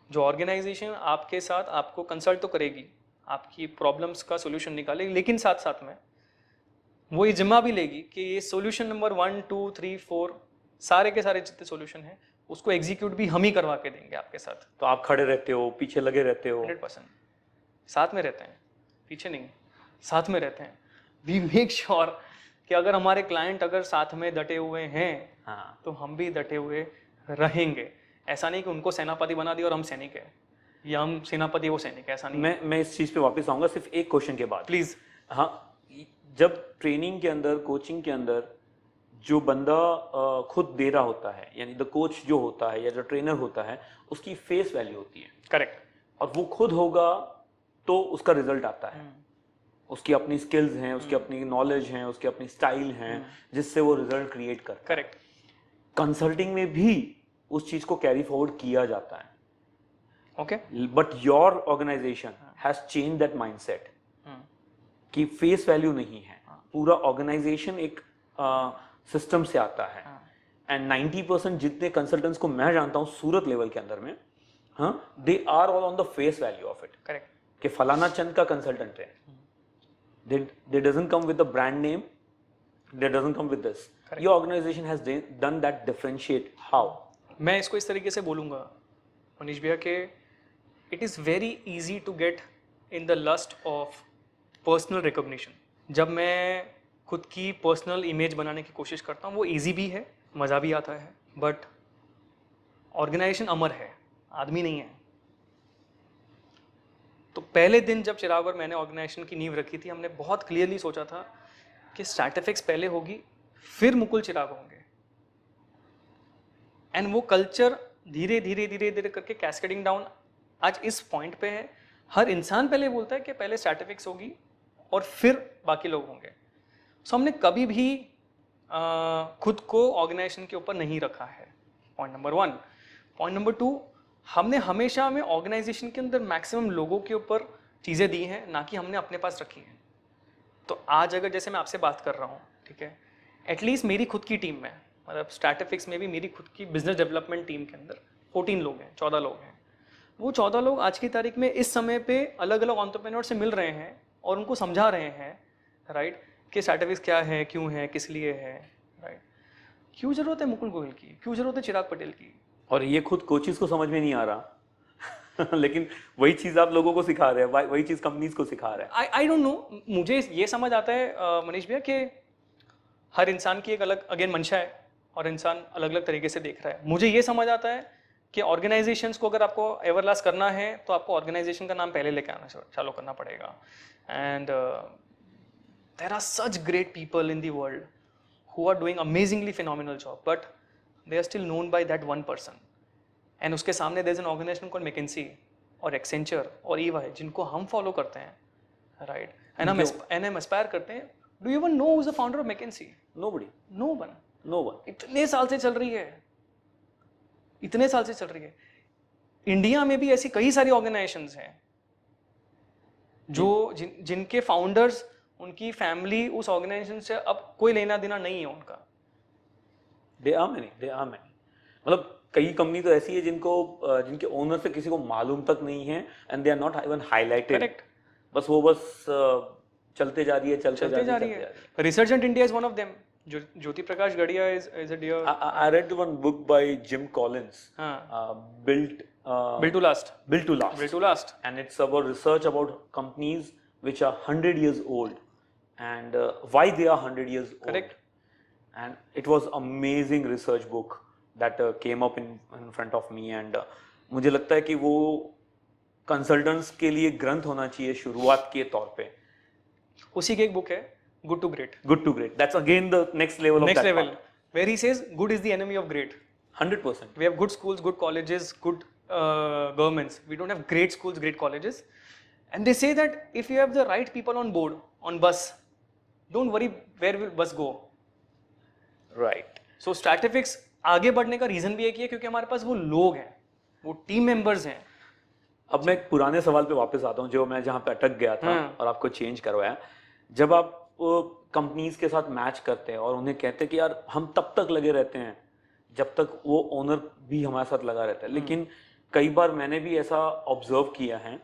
जो ऑर्गेनाइजेशन आपके साथ आपको कंसल्ट तो करेगी, आपकी प्रॉब्लम्स का सोल्यूशन निकालेगी, लेकिन साथ साथ में वो ये जिम्मा भी लेगी कि ये सोल्यूशन नंबर 1 2 3 4 सारे के सारे जितने सोल्यूशन हैं उसको एग्जीक्यूट भी हम ही करवा के देंगे आपके साथ। तो आप खड़े रहते हो, पीछे लगे रहते हो? 100% साथ में रहते हैं, पीछे नहीं, साथ में रहते हैं। वी मेक श्योर कि अगर हमारे क्लाइंट अगर साथ में डटे हुए हैं, हाँ, तो हम भी डटे हुए रहेंगे। ऐसा नहीं कि उनको सेनापति बना दिया और हम सैनिक है, या हम सेनापति वो सैनिक है, ऐसा नहीं। मैं इस चीज़ पे वापस आऊँगा सिर्फ एक क्वेश्चन के बाद। प्लीज। हाँ, जब ट्रेनिंग के अंदर, कोचिंग के अंदर जो बंदा खुद दे रहा होता है, यानी द कोच जो होता है या जो ट्रेनर होता है, उसकी फेस वैल्यू होती है। करेक्ट। और वो खुद होगा तो उसका रिजल्ट आता है। उसकी अपनी स्किल्स हैं, उसकी अपनी नॉलेज हैं, उसकी अपनी स्टाइल हैं, जिससे वो रिजल्ट क्रिएट करता है। करेक्ट। कंसल्टिंग में भी उस चीज को कैरी फॉरवर्ड किया जाता है। Okay. But your organisation has change that mindset कि फेस वैल्यू नहीं है, पूरा ऑर्गेनाइजेशन एक सिस्टम से आता है। एंड 90% जितने कंसल्टेंट्स को मैं जानता हूँ सूरत लेवल के अंदर में, हाँ, they are all on the face value of it. Correct. कि फलाना चंद का कंसल्टेंट है, they doesn't come with the brand name, they doesn't come with this. Correct. Your organization has done that differentiate how? मैं इसको इस तरीके से बोलूँगा मनीष भैया कि it is very easy to get in the lust of personal recognition. जब मैं खुद की पर्सनल इमेज बनाने की कोशिश करता हूँ, वो इजी भी है, मज़ा भी आता है, बट ऑर्गेनाइजेशन अमर है, आदमी नहीं है। तो पहले दिन जब चिराग और मैंने ऑर्गेनाइजेशन की नींव रखी थी, हमने बहुत क्लियरली सोचा था कि स्टार्टअफिक्स पहले होगी, फिर मुकुल चिराग होंगे। एंड वो कल्चर धीरे धीरे धीरे धीरे करके कैस्केडिंग डाउन आज इस पॉइंट पे है। हर इंसान पहले बोलता है कि पहले स्टार्टअफिक्स होगी और फिर बाकी लोग होंगे। सो हमने कभी भी खुद को ऑर्गेनाइजेशन के ऊपर नहीं रखा है, पॉइंट नंबर 1। पॉइंट नंबर 2, हमने हमेशा हमें ऑर्गेनाइजेशन के अंदर मैक्सिमम लोगों के ऊपर चीज़ें दी हैं, ना कि हमने अपने पास रखी हैं। तो आज अगर जैसे मैं आपसे बात कर रहा हूँ, ठीक है, एटलीस्ट मेरी खुद की टीम में, मतलब स्टार्टअफिक्स में भी मेरी खुद की बिजनेस डेवलपमेंट टीम के अंदर 14 लोग हैं, 14 लोग हैं। वो 14 लोग आज की तारीख में इस समय पे अलग अलग एंटरप्रेन्योर से मिल रहे हैं और उनको समझा रहे हैं, राइट, कि स्टार्टअपिक्स क्या है, क्यों है, किस लिए है, राइट, क्यों जरूरत है मुकुल गोयल की, क्यों जरूरत है चिराग पटेल की। और ये खुद कोचेस को समझ में नहीं आ रहा लेकिन वही चीज आप लोगों को सिखा रहे हैं, वही चीज कंपनीज को सिखा रहे हैं। आई डोंट नो, मुझे ये समझ आता है मनीष भैया कि हर इंसान की एक अलग अगेन मंशा है और इंसान अलग अलग तरीके से देख रहा है। मुझे ये समझ आता है कि ऑर्गेनाइजेशंस को अगर आपको एवरलास्ट करना है तो आपको ऑर्गेनाइजेशन का नाम पहले लेके आना चालू करना पड़ेगा। And there are such great people in the world who are doing amazingly phenomenal job, but they are still known by that one person. And उसके सामने there is an organisation called McKinsey और Accenture और EY, जिनको हम follow करते हैं, right, and हम aspire करते हैं। Do you even know who is the founder of McKinsey? Nobody, no one. no one. इतने साल से चल रही है, इतने साल से चल रही है। इंडिया में भी ऐसी कई सारी ऑर्गेनाइजेशंस हैं जो जिनके फाउंडर्स, उनकी फैमिली उस ऑर्गेनाइजेशन से अब कोई लेना देना नहीं है उनका। They are many. मतलब कई कंपनी तो ऐसी है जिनके ओनर से किसी को मालूम तक नहीं है, and they are not even highlighted. Correct. बस चलते जा रही है। Resurgent India is one of them. Jyoti Prakash Gadhia is a dear. I read one book by Jim Collins, Built Built to Last. Built to Last. Built to Last. And it's about research about companies which are 100 years old and why they are 100 years old. Correct. And it was amazing research book that came up in front of me, and मुझे लगता है कि वो consultants के लिए ग्रंथ होना चाहिए शुरुआत के तौर पे। उसी की एक बुक है Good to Great. Good to Great. That's again the next level of that part. Where he says good is the enemy of great. 100%. We have good schools, good colleges, good governments. We don't have great schools, great colleges. And they say that if you have the right people on board, on bus, don't worry where will bus go. Right. So Startafix आगे बढ़ने का reason भी एक ही है, क्योंकि हमारे पास वो लोग हैं, वो टीम मेंबर्स हैं, अब मैं एक पुराने सवाल पे वापस आता हूँ, जो मैं जहाँ पे अटक गया था हाँ। और आपको चेंज करवाया। जब आप कंपनीज के साथ मैच करते हैं और उन्हें कहते हैं कि यार हम तब तक लगे रहते हैं जब तक वो ओनर भी हमारे साथ लगा रहता है, लेकिन कई बार मैंने भी ऐसा ऑब्जर्व किया है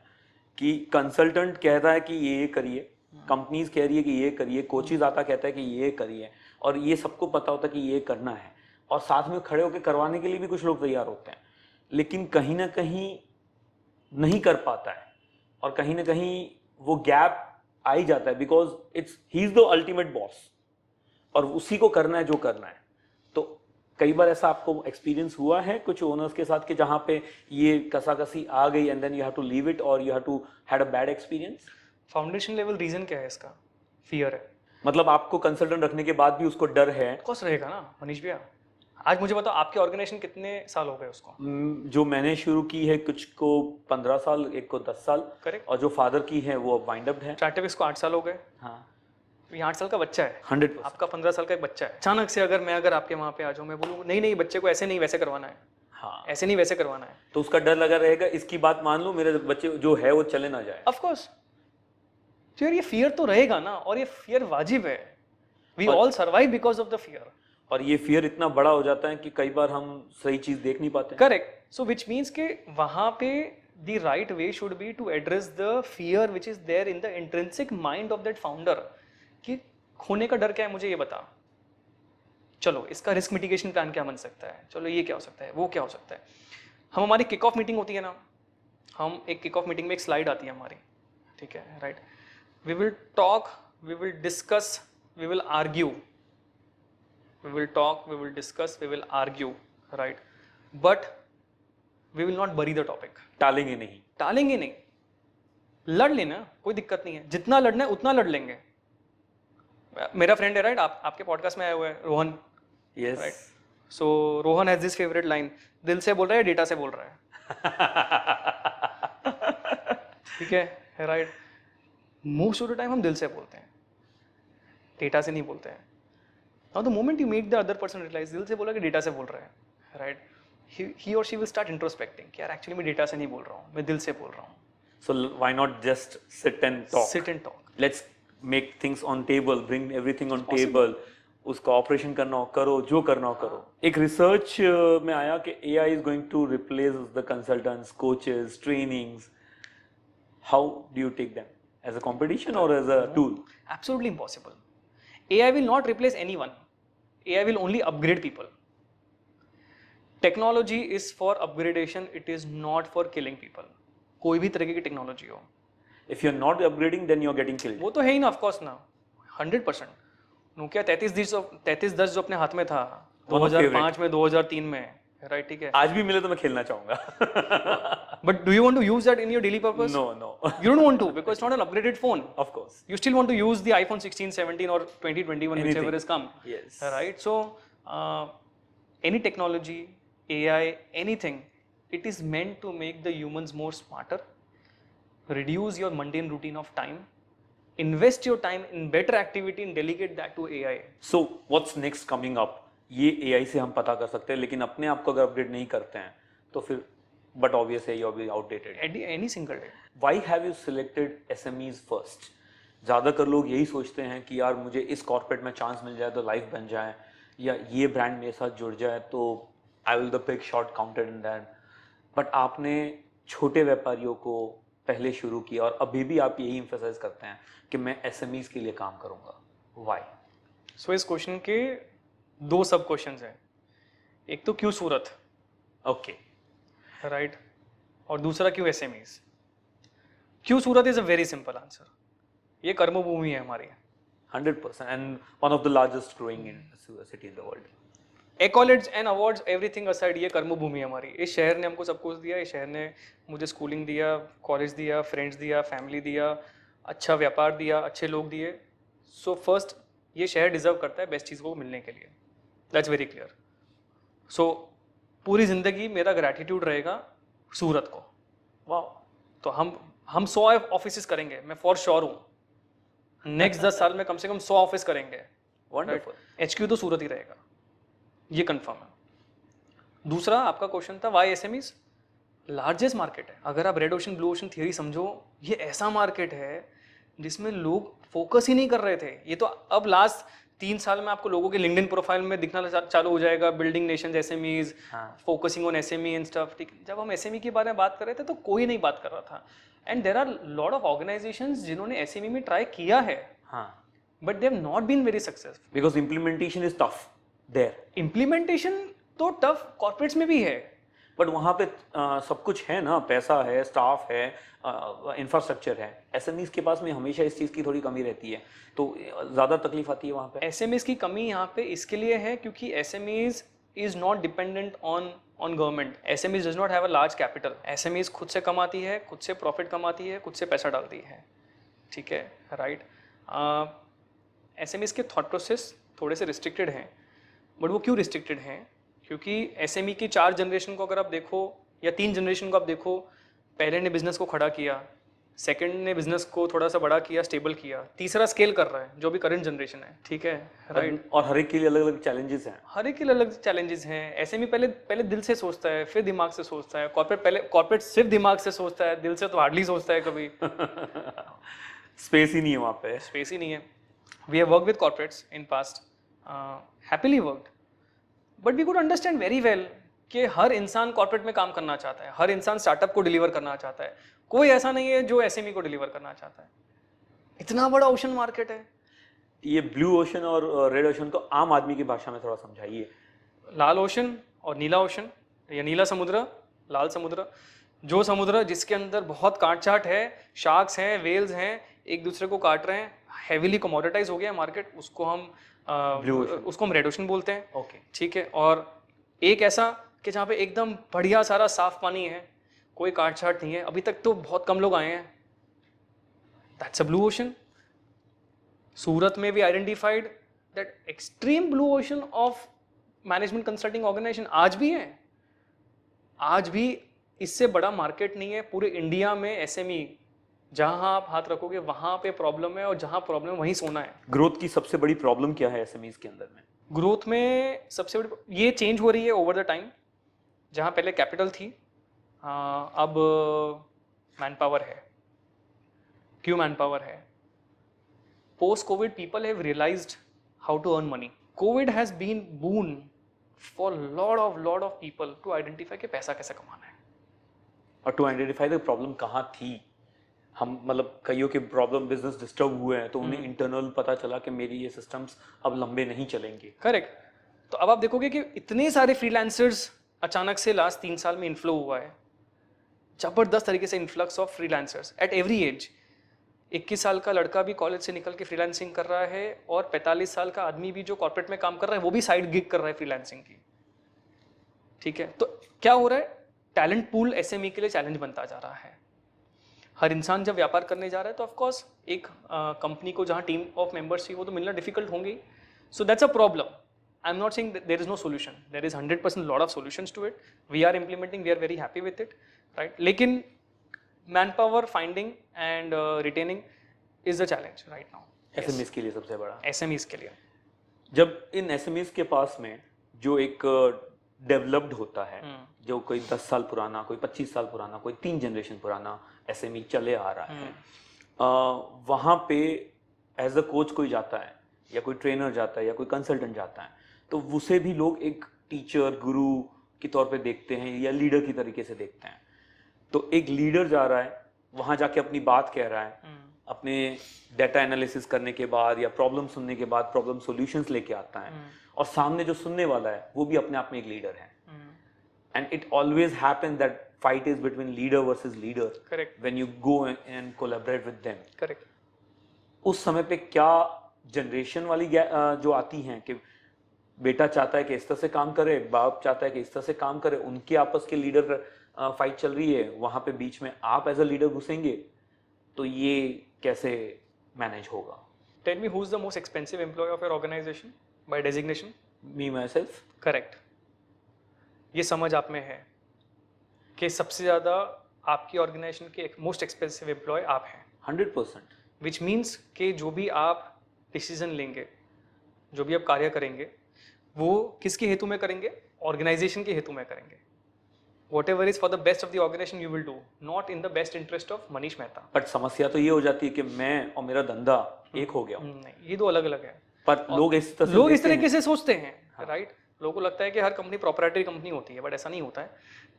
कि कंसल्टेंट कहता है कि ये करिए, कंपनीज कह रही है कि ये करिए, कोचेज आता कहता है कि ये करिए, और ये सबको पता होता है कि ये करना है, और साथ में खड़े होकर करवाने के लिए भी कुछ लोग तैयार होते हैं, लेकिन कहीं ना कहीं नहीं कर पाता है, और कहीं ना कहीं वो गैप आ ही जाता है, because it's he is the ultimate boss और उसी को करना है जो करना है। तो कई बार ऐसा आपको एक्सपीरियंस हुआ है कुछ ओनर्स के साथ कि जहां पे ये कसाकसी आ गई and then you have to leave it, और you have to had a bad experience? Foundation level reason क्या है इसका? फियर है। मतलब आपको कंसल्टेंट रखने के बाद भी उसको डर है? ऑफकोर्स रहेगा ना मनीष भैया। आज मुझे बताओ, आपके ऑर्गेनाइजेशन कितने साल हो गए उसको? जो मैंने शुरू की है कुछ को 15 साल, एक को 10 साल, करेक्ट। और जो फादर की है वो अब वाइंड अप है। स्टार्टअप को 8 साल हो गए। हाँ, ये 8 साल का बच्चा है। 100%। आपका 15 साल का एक बच्चा है। अचानक से अगर आपके वहाँ पे आ जाऊँ, मैं बोलूँ नहीं नहीं, बच्चे को ऐसे नहीं वैसे करवाना है, हाँ, ऐसे नहीं वैसे करवाना है, तो उसका डर लगा रहेगा, इसकी बात मान लो मेरे बच्चे जो है वो चले ना जाए। Of course. तो यार ये फियर तो रहेगा ना, और ये फियर वाजिब है। We all survive because of the fear. और ये फियर इतना बड़ा हो जाता है कि कई बार हम सही चीज देख नहीं पाते। करेक्ट। सो विच मीन्स के वहाँ पे the right way should be to address the fear which is there in the intrinsic mind of that founder, कि खोने का डर क्या है, मुझे ये बता। चलो इसका रिस्क मिटिगेशन प्लान क्या बन सकता है, चलो ये क्या हो सकता है, वो क्या हो सकता है। हम हमारी किक ऑफ मीटिंग होती है ना, हम एक किक ऑफ मीटिंग में एक स्लाइड आती है हमारी, ठीक है, right. We will talk, we will discuss, we will argue, we will talk, we will discuss, we will argue, right, but we will not bury the topic। टालेंगे नहीं। टालेंगे नहीं, लड़ लेना, कोई दिक्कत नहीं है, जितना लड़ना है उतना लड़ लेंगे। मेरा फ्रेंड है, राइट, आपके पॉडकास्ट में आए हुए हैं, Rohan. Yes. Right. So Rohan has this favourite line, दिल से बोल रहा है, डेटा से बोल रहा है। ठीक है, right. Most of the time हम दिल से बोलते हैं, डेटा से नहीं बोलते हैं। Now the moment you make the other person realize, दिल से बोला कि डेटा से बोल रहा है, right? He or she will start introspecting कि यार actually मैं डेटा से नहीं बोल रहा हूँ, मैं दिल से बोल रहा हूँ। So why not just sit and talk? Sit and talk. Let's make things on table, bring everything on table. उसका ऑपरेशन करना हो करो, जो करना हो करो। एक रिसर्च में आया कि AI is going to replace the consultants, coaches, trainings. How do you take them? As a competition or as a tool? Absolutely impossible. AI will not replace anyone. AI will only upgrade people. Technology is for upgradation, it is not for killing people. कोई भी तरह की technology हो। If you're not upgrading, then you're getting killed. वो तो है ही ना, of course ना, 100%। नोकिया 3310 जो अपने हाथ में था 2005 में, 2003 में, राइट, ठीक है। आज भी मिले तो मैं खेलना चाहूंगा। But do you want to use that in your daily purpose? No, no. You don't want to, because it's not an upgraded phone. Of course. You still want to use the iPhone 16, 17 or 2021, Anything. whichever has come. Yes. Right? So, any technology, AI, anything, it is meant to make the humans more smarter, reduce your mundane routine of time, invest your time in better activity and delegate that to AI. So, what's next coming up? ये AI से हम पता कर सकते हैं, लेकिन अपने आप को अगर अपडेट नहीं करते हैं तो फिर but obviously you'll be outdated. Any single day. Why have you selected SMEs first? ज़्यादातर लोग यही सोचते हैं कि यार मुझे इस कॉर्पोरेट में चांस मिल जाए तो लाइफ बन जाए, या ये ब्रांड मेरे साथ जुड़ जाए तो I will the pick shot counted in that. But आपने छोटे व्यापारियों को पहले शुरू किया और अभी भी आप यही एम्फेसाइज करते हैं कि मैं SMEs के लिए काम करूँगा। Why? So इस क्वेश्चन के दो सब क्वेश्चंस हैं। एक तो क्यों सूरत, ओके, राइट, और दूसरा क्यों SMEs। क्यों Surat is a very simple answer, ये कर्मभूमि है हमारी। 100% and one of the largest growing in city in the world. Accolades and awards everything aside, ये कर्मभूमि है हमारी। इस शहर ने हमको सब कुछ दिया, इस शहर ने मुझे स्कूलिंग दिया, कॉलेज दिया, फ्रेंड्स दिया, फैमिली दिया, अच्छा व्यापार दिया, अच्छे लोग दिए। सो फर्स्ट ये शहर डिजर्व करता है बेस्ट चीज़ को मिलने के लिए, दैट्स वेरी क्लियर। सो पूरी ज़िंदगी मेरा ग्रैटिट्यूड रहेगा सूरत को। वाह, तो हम 100 ऑफिस करेंगे, मैं फॉर श्योर हूँ नेक्स्ट 10 साल में कम से कम 100 ऑफिस करेंगे। वंडरफुल। HQ तो सूरत ही रहेगा, ये कंफर्म है। दूसरा आपका क्वेश्चन था वाई SMEs। लार्जेस्ट मार्केट है। अगर आप red ocean blue ocean theory समझो, ये ऐसा मार्केट है जिसमें लोग फोकस ही नहीं कर रहे थे। ये तो अब लास्ट 3 साल में आपको लोगों के लिंक्डइन प्रोफाइल में दिखना चालू हो जाएगा, building Nations SMEs, focusing on SME and stuff. ठीक, जब हम एसएमई के बारे में बात कर रहे थे तो कोई नहीं बात कर रहा था। And there are lot of organisations जिन्होंने एसएमई में ट्राई किया है, but they have not been very successful because implementation is tough there. Implementation तो टफ कॉर्पोरेट्स में भी है, बट वहाँ पे सब कुछ है ना, पैसा है, स्टाफ है, इंफ्रास्ट्रक्चर है। एसएमईज के पास में हमेशा इस चीज़ की थोड़ी कमी रहती है, तो ज़्यादा तकलीफ आती है वहाँ पे। एसएमईज की कमी यहाँ पे इसके लिए है क्योंकि SMEs is not dependent on government. SMEs does not have a large capital. SMEs खुद से कमाती है, खुद से प्रॉफिट कमाती है, खुद से पैसा डालती है। ठीक है, राइट। एसएमईज के थॉट प्रोसेस थोड़े से रिस्ट्रिक्टेड हैं, बट वो क्यों रिस्ट्रिक्टेड हैं? क्योंकि एसएमई की 4 जनरेशन को अगर आप देखो या 3 जनरेशन को आप देखो, पहले ने बिजनेस को खड़ा किया, सेकंड ने बिजनेस को थोड़ा सा बड़ा किया, स्टेबल किया, तीसरा स्केल कर रहा है जो भी करंट जनरेशन है। ठीक है, राइट। और हर एक के लिए अलग अलग चैलेंजेस हैं। हर एक के लिए अलग चैलेंजेस हैं। एसएमई पहले दिल से सोचता है, फिर दिमाग से सोचता है। कॉर्पोरेट सिर्फ दिमाग से सोचता है, दिल से तो हार्डली सोचता है कभी। स्पेस ही नहीं है वहाँ पे। स्पेस ही नहीं है। We have worked with corporates in past, happily worked, but we could understand very well कि हर इंसान कॉर्पोरेट में काम करना चाहता है, हर इंसान स्टार्टअप को डिलीवर करना चाहता है। कोई ऐसा नहीं है जो एसएमई को डिलीवर करना चाहता है। इतना बड़ा ओशन मार्केट है। ये ब्लू ओशन और रेड ओशन को आम आदमी की भाषा में थोड़ा समझाइए। लाल ओशन और नीला ओशन, या नीला समुद्र, लाल समुद्र। जो समुद्र जिसके अंदर बहुत काट छाट है, शार्क्स हैं, वेल्स हैं, एक दूसरे को काट रहे हैं, हेविली कमोडिटाइज हो गया है मार्केट, उसको हम उसको हम रेड ओशन बोलते हैं। ओके, ठीक है। और एक ऐसा कि जहाँ पे एकदम बढ़िया सारा साफ पानी है, कोई काट छाट नहीं है, अभी तक तो बहुत कम लोग आए हैं, that's a blue ocean. Surat में भी identified that extreme blue ocean of management consulting organisation आज भी है। आज भी इससे बड़ा मार्केट नहीं है पूरे इंडिया में। एसएमई जहां आप हाथ रखोगे वहां पे प्रॉब्लम है, और जहां प्रॉब्लम है वहीं सोना है। ग्रोथ की सबसे बड़ी प्रॉब्लम क्या है एसएमईज के अंदर में? ग्रोथ में सबसे बड़ी ये चेंज हो रही है ओवर द टाइम। जहां पहले कैपिटल थी, अब मैन पावर है। क्यों मैन पावर है? Post Covid people have realised how to earn money. Covid has been boon for lot of people to identify कि पैसा कैसे कमाना है, और टू आइडेंटिफाई द प्रॉब्लम कहाँ थी। हम मतलब कईयों के प्रॉब्लम बिजनेस डिस्टर्ब हुए हैं, तो उन्हें इंटरनल पता चला कि मेरी ये सिस्टम्स अब लंबे नहीं चलेंगे। करेक्ट। तो अब आप देखोगे कि इतने सारे फ्रीलांसर्स अचानक से लास्ट 3 साल में इन्फ्लो हुआ है, जबरदस्त तरीके से influx of freelancers at every age. 21 साल का लड़का भी कॉलेज से निकल के फ्रीलांसिंग कर रहा है, और 45 साल का आदमी भी जो कॉर्पोरेट में काम कर रहा है वो भी साइड गिग कर रहा है फ्रीलांसिंग की। ठीक है, तो क्या हो रहा है? टैलेंट पूल एसएमई के लिए चैलेंज बनता जा रहा है। हर इंसान जब व्यापार करने जा रहा है तो ऑफकोर्स एक कंपनी को जहाँ टीम ऑफ मेंबर्स चाहिए वो तो मिलना डिफिकल्ट होंगे। So that's a problem. I am not saying there is no solution, there is 100% lot of solutions to it. We are implementing, we are very happy with it, right. लेकिन man power finding and retaining is the challenge right now SMEs के लिए सबसे बड़ा। SMEs के लिए जब इन SMEs के पास में जो एक डेवलप्ड होता है, जो कोई 10 साल पुराना, कोई 25 साल पुराना, कोई 3 जनरेशन पुराना एसएमई चले आ रहा है, वहाँ पे एज अ कोच कोई जाता है, या कोई ट्रेनर जाता है, या कोई कंसल्टेंट जाता है, तो उसे भी लोग एक टीचर, गुरु के तौर पे देखते हैं, या लीडर की तरीके से देखते हैं। तो एक लीडर जा रहा है, वहाँ जाके अपनी बात कह रहा है, अपने डाटा एनालिसिस करने के बाद या प्रॉब्लम सुनने के बाद प्रॉब्लम सॉल्यूशंस लेके आता है, और सामने जो सुनने वाला है वो भी अपने आप में एक लीडर है। And it always happen that fight is between leader versus leader. Correct. When you go and collaborate with them. Correct. उस समय पे क्या जनरेशन वाली जो आती हैं कि बेटा चाहता है कि इस तरह से काम करे, बाप चाहता है कि इस तरह से काम करे, उनके आपस के लीडर फाइट चल रही है, वहाँ पे बीच में आप एज अ लीडर घुसेंगे, तो ये कैसे मैनेज होगा? Tell me, who's the most expensive employee of your organization by designation? Me myself. Correct. ये समझ आप में है कि सबसे ज़्यादा आपकी ऑर्गेनाइजेशन के मोस्ट एक्सपेंसिव एम्प्लॉय आप हैं। 100%. विच मीन्स कि जो भी आप डिसीजन लेंगे, जो भी आप कार्य करेंगे, वो किसके हेतु में करेंगे? ऑर्गेनाइजेशन के हेतु में करेंगे। whatever is for the best of the organization you will do, not in the best interest of Manish Mehta. But समस्या तो ये हो जाती है कि मैं और मेरा धंधा एक हो गया हूँ, नहीं, ये दो अलग अलग है। पर लोग इस तरह से लोग इस देखते तरीके हैं। से सोचते हैं, राइट? लोगों को लगता है कि हर कंपनी प्रोप्राइटरी कंपनी होती है, बट ऐसा नहीं होता है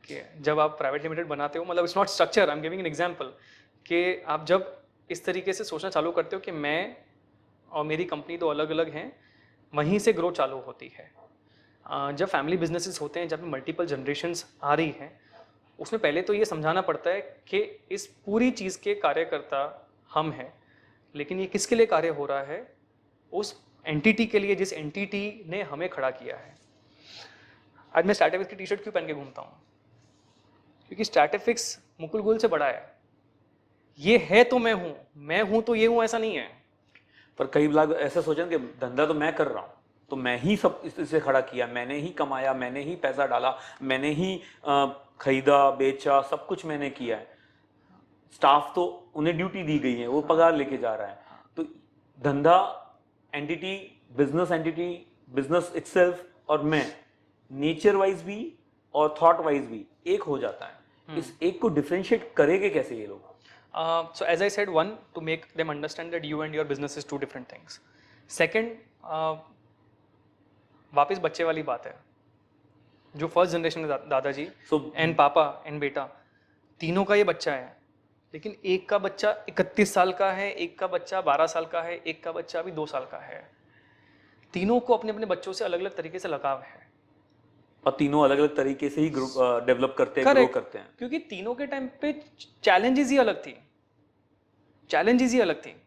कि जब आप प्राइवेट लिमिटेड बनाते हो, मतलब it's not structure, I am giving an example, कि आप जब इस तरीके से सोचना चालू करते हो कि मैं और मेरी कंपनी दो अलग अलग हैं, वहीं से ग्रोथ चालू होती है। जब फैमिली बिजनेसेस होते हैं, जब मल्टीपल जनरेशन्स आ रही हैं, उसमें पहले तो ये समझाना पड़ता है कि इस पूरी चीज़ के कार्यकर्ता हम हैं, लेकिन ये किसके लिए कार्य हो रहा है? उस एंटिटी के लिए जिस एंटिटी ने हमें खड़ा किया है। आज मैं स्ट्रैटेफिक्स की टी शर्ट क्यों पहन के घूमता हूँ? क्योंकि स्ट्रैटेफिक्स मुकुल गोयल से बड़ा है। ये है तो मैं हूँ तो ये हूँ, ऐसा नहीं है। पर कई लोग ऐसा सोचें कि धंधा तो मैं कर रहा हूँ, तो मैं ही सब इसे खड़ा किया, मैंने ही कमाया, मैंने ही पैसा डाला, मैंने ही खरीदा बेचा, सब कुछ मैंने किया है। स्टाफ तो उन्हें ड्यूटी दी गई है, वो पगार लेके जा रहा है। तो धंधा एंटिटी, बिजनेस इटसेल्फ और मैं नेचर वाइज भी और थॉट वाइज भी एक हो जाता है। इस एक को डिफरेंशिएट करेंगे कैसे ये लोग? So as I said, one, to make them understand that you and your business is two different things. Second, वापस बच्चे वाली बात है, जो फर्स्ट जनरेशन है दादाजी एंड पापा एंड बेटा, तीनों का ये बच्चा है, लेकिन एक का बच्चा 31 साल का है, एक का बच्चा 12 साल का है, एक का बच्चा अभी 2 साल का है। तीनों को अपने अपने बच्चों से अलग अलग तरीके से लगाव है, और तीनों अलग अलग तरीके से ही डेवलप करते हैं, ग्रो करते हैं। क्योंकि तीनों के टाइम पे चैलेंजेस ही अलग थी,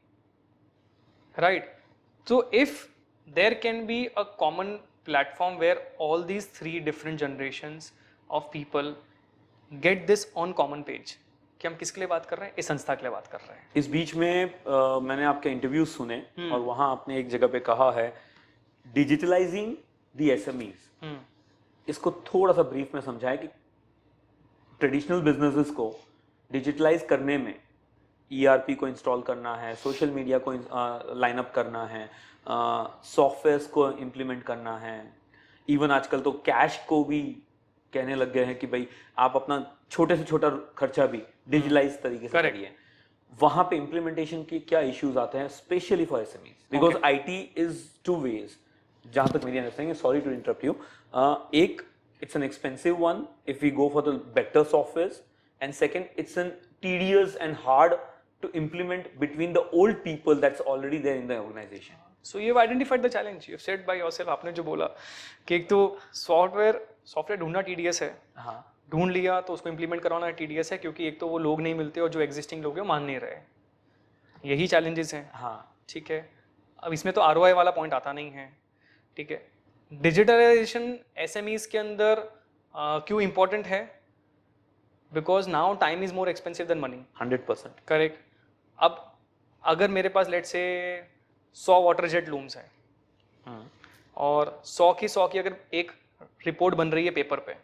right? So if there can be a common platform where all these 3 different generations of people get this on common page, कि हम किसके लिए बात कर रहे हैं? इस संस्था के लिए बात कर रहे हैं। इस बीच में मैंने आपके इंटरव्यू सुने और वहां आपने एक जगह पे कहा है डिजिटलाइजिंग द एसएमईज। इसको थोड़ा सा ब्रीफ में समझाएं कि ट्रेडिशनल बिजनेसेस को डिजिटलाइज करने में ईआरपी को इंस्टॉल करना है, सोशल मीडिया को लाइन अप करना है, सॉफ्टवेयर्स को इम्प्लीमेंट करना है, इवन आजकल तो कैश को भी कहने लग गए हैं कि भाई आप अपना छोटे से छोटा खर्चा भी डिजिटलाइज तरीके से करिए। वहां पे इम्प्लीमेंटेशन के क्या इश्यूज आते हैं specially for SMEs? Because it is 2 ways, जहां तक मेरी अंडरस्टैंडिंग है। Sorry to interrupt you. एक, it's an expensive one if we go for the better software, and second, it's an tedious and hard to implement between the old people that's already there in the organization. So you've identified the challenge. You've said by yourself, आपने जो बोला कि एक तो software ढूंढना TDS है, हाँ, ढूंढ लिया तो उसको इम्प्लीमेंट कराना टीडीएस है, क्योंकि एक तो वो लोग नहीं मिलते और जो एग्जिस्टिंग लोग हैं मान नहीं रहे। यही चैलेंजेस हैं। हाँ, ठीक है। अब इसमें तो आरओआई वाला पॉइंट आता नहीं है। ठीक है। डिजिटलाइजेशन एसएमईज के अंदर क्यों इंपॉर्टेंट है? Because now time is more expensive than money. 100%। Correct. अब अगर मेरे पास लेट से 100 वाटर जेट लूम्स हैं और 100 की अगर एक रिपोर्ट बन रही है पेपर पे,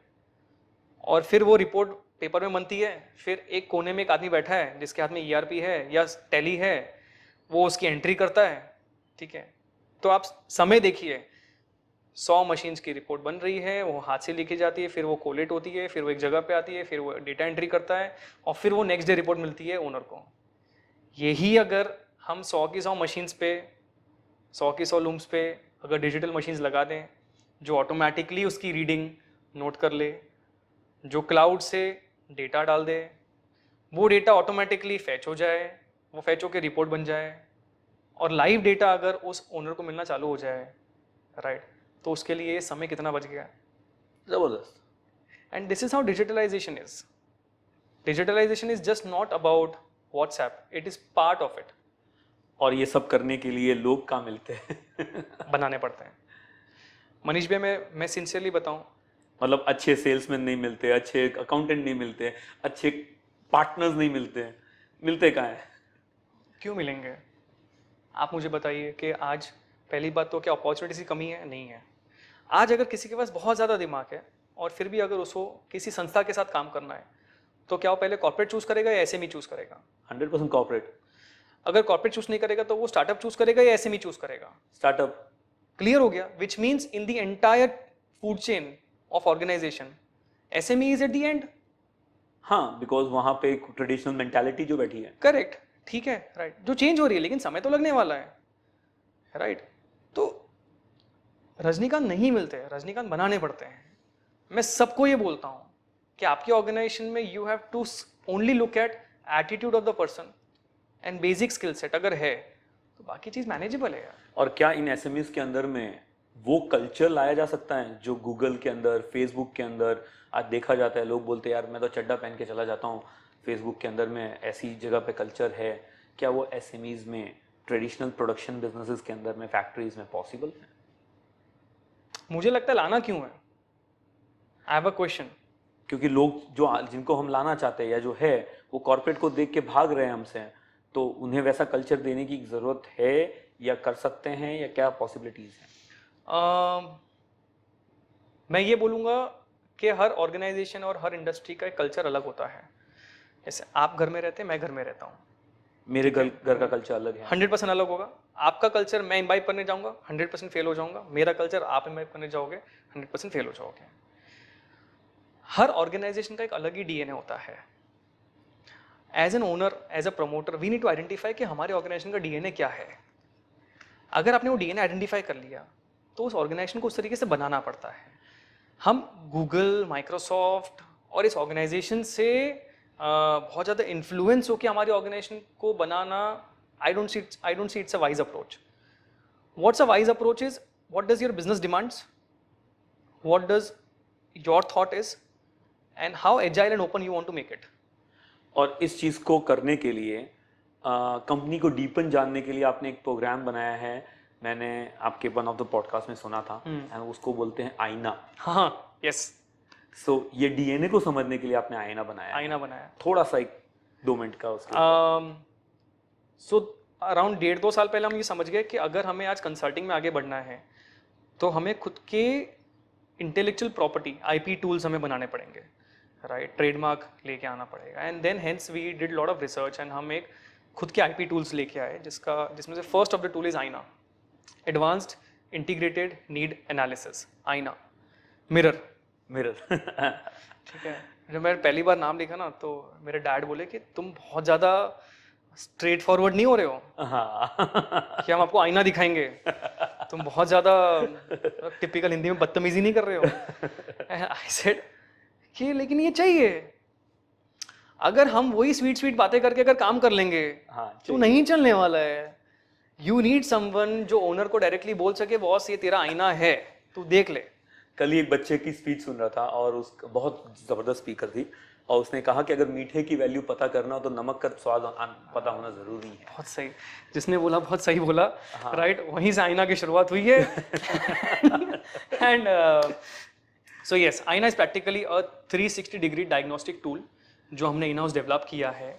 और फिर वो रिपोर्ट पेपर में बनती है, फिर एक कोने में एक आदमी बैठा है जिसके हाथ में ईआरपी है या टैली है, वो उसकी एंट्री करता है। ठीक है। तो आप समय देखिए, 100 मशीन्स की रिपोर्ट बन रही है, वो हाथ से लिखी जाती है, फिर वो कोलेट होती है, फिर वो एक जगह पे आती है, फिर वो डेटा एंट्री करता है, और फिर वो नेक्स्ट डे रिपोर्ट मिलती है ओनर को। यही अगर हम 100 की 100 मशीन्स पे, 100 की 100 लूम्स पे अगर डिजिटल मशीन्स लगा दें जो ऑटोमेटिकली उसकी रीडिंग नोट कर ले, जो क्लाउड से डेटा डाल दे, वो डेटा ऑटोमेटिकली फैच हो जाए, वो फैच होकर रिपोर्ट बन जाए, और लाइव डेटा अगर उस ओनर को मिलना चालू हो जाए, राइट, तो उसके लिए समय कितना बच गया। जबरदस्त। And this is how digitalisation is. Digitalisation is just not about WhatsApp, it is part of it. और ये सब करने के लिए लोग कहाँ मिलते हैं? बनाने पड़ते हैं। मनीष भैया, मैं सिंसियरली बताऊं, मतलब अच्छे सेल्समैन नहीं मिलते, अच्छे अकाउंटेंट नहीं मिलते, अच्छे पार्टनर्स नहीं मिलते, मिलते कहाँ हैं? क्यों मिलेंगे? आप मुझे बताइए कि आज पहली बात तो क्या अपॉर्चुनिटीज की कमी है? नहीं है। आज अगर किसी के पास बहुत ज़्यादा दिमाग है और फिर भी अगर उसको किसी संस्था के साथ काम करना है, तो क्या वो पहले कॉर्पोरेट चूज करेगा या एसएमई चूज करेगा? 100% कॉर्पोरेट। अगर कॉर्पोरेट चूज नहीं करेगा तो वो स्टार्टअप चूज करेगा या एसएमई चूज करेगा? स्टार्टअप। क्लियर हो गया। Which means in the entire food chain of organisation, SME is at the end, हाँ, बिकॉज वहाँ पे एक ट्रेडिशनल मेंटालिटी जो बैठी है। करेक्ट, ठीक है, राइट, जो चेंज हो रही है, लेकिन समय तो लगने वाला है, राइट। तो रजनीकांत नहीं मिलते हैं, रजनीकांत बनाने पड़ते हैं। मैं सबको ये बोलता हूँ कि आपके ऑर्गेनाइजेशन में you have to only look at attitude of the person and basic skill set अगर है तो बाकी चीज मैनेजेबल है यार। और क्या इन एसएमईज के अंदर में वो कल्चर लाया जा सकता है जो गूगल के अंदर, फेसबुक के अंदर आज देखा जाता है? लोग बोलते हैं यार मैं तो चड्डा पहन के चला जाता हूँ, फेसबुक के अंदर में ऐसी जगह पे कल्चर है। क्या वो एसएमईज में, ट्रेडिशनल प्रोडक्शन बिजनेसेस के अंदर में, फैक्ट्रीज में पॉसिबल है? मुझे लगता है लाना क्यों है, आई हैव अ क्वेश्चन। क्योंकि लोग जो जिनको हम लाना चाहते हैं या जो है वो कॉर्पोरेट को देख के भाग रहे हैं हमसे, तो उन्हें वैसा कल्चर देने की ज़रूरत है या कर सकते हैं, या क्या पॉसिबिलिटीज़ हैं? मैं ये बोलूँगा कि हर ऑर्गेनाइजेशन और हर इंडस्ट्री का एक कल्चर अलग होता है। जैसे आप घर में रहते हैं, मैं घर में रहता हूँ, मेरे घर का कल्चर अलग है। 100% अलग होगा। आपका कल्चर मैं इम्बाइब करने जाऊँगा, 100% फेल हो जाऊँगा। मेरा कल्चर आप इम्बाइब करने जाओगे, 100% फेल हो जाओगे। हर ऑर्गेनाइजेशन का एक अलग ही डीएनए होता है। As an owner, as a promoter, we need to identify कि हमारे ऑर्गेनाइजेशन का डीएनए क्या है। अगर आपने वो डीएनए आइडेंटिफाई कर लिया तो उस ऑर्गेनाइजेशन को उस तरीके से बनाना पड़ता है। हम गूगल, माइक्रोसॉफ्ट और इस ऑर्गेनाइजेशन से बहुत ज़्यादा इन्फ्लुएंस होकर हमारे ऑर्गेनाइजेशन को बनाना, I don't see it's a wise approach. What's a wise approach is, what does your business demands, what does your thought is, and how agile and open you want to make it. और इस चीज़ को करने के लिए, company को deepen जानने के लिए आपने एक प्रोग्राम बनाया है, मैंने आपके वन ऑफ द पॉडकास्ट में सुना था, एंड उसको बोलते हैं आईना। हाँ, यस, सो ये डीएनए को समझने के लिए आपने आईना बनाया। आईना बनाया। थोड़ा सा एक 2 मिनट का उसके सो अराउंड 1.5-2 साल पहले हम ये समझ गए कि अगर हमें आज कंसल्टिंग में आगे बढ़ना है तो हमें खुद के इंटेलेक्चुअल प्रॉपर्टी, आईपी टूल्स हमें बनाने पड़ेंगे, राइट, ट्रेडमार्क लेके आना पड़ेगा। And then hence we did lot of research and हम एक खुद के आईपी टूल्स लेके आए, जिसमें से first of the tool is आईना, एडवांस्ड इंटीग्रेटेड नीड एनालिसिस। आईना, मिरर। ठीक है, जब मैंने पहली बार नाम लिखा ना तो मेरे डैड बोले कि तुम बहुत ज़्यादा स्ट्रेट फॉरवर्ड नहीं हो रहे हो, कि हम आपको आईना दिखाएंगे, तुम बहुत ज़्यादा टिपिकल हिंदी में बदतमीजी नहीं कर रहे हो। आई सेड कि लेकिन ये चाहिए, अगर हम वही स्वीट बातें करके अगर काम कर लेंगे तो नहीं चलने वाला है। यू नीड समवन जो ओनर को डायरेक्टली बोल सके, बॉस ये तेरा आईना है, तू देख ले। कल ही एक बच्चे की स्पीच सुन रहा था और उसका बहुत ज़बरदस्त स्पीकर थी, और उसने कहा कि अगर मीठे की वैल्यू पता करना हो तो नमक का स्वाद पता होना ज़रूरी है। बहुत सही, जिसने बोला बहुत सही बोला, राइट, वहीं से आईना की शुरुआत हुई है। एंड सो यस, आईना is practically a 360 degree diagnostic tool जो हमने इन हाउस डेवलप किया है।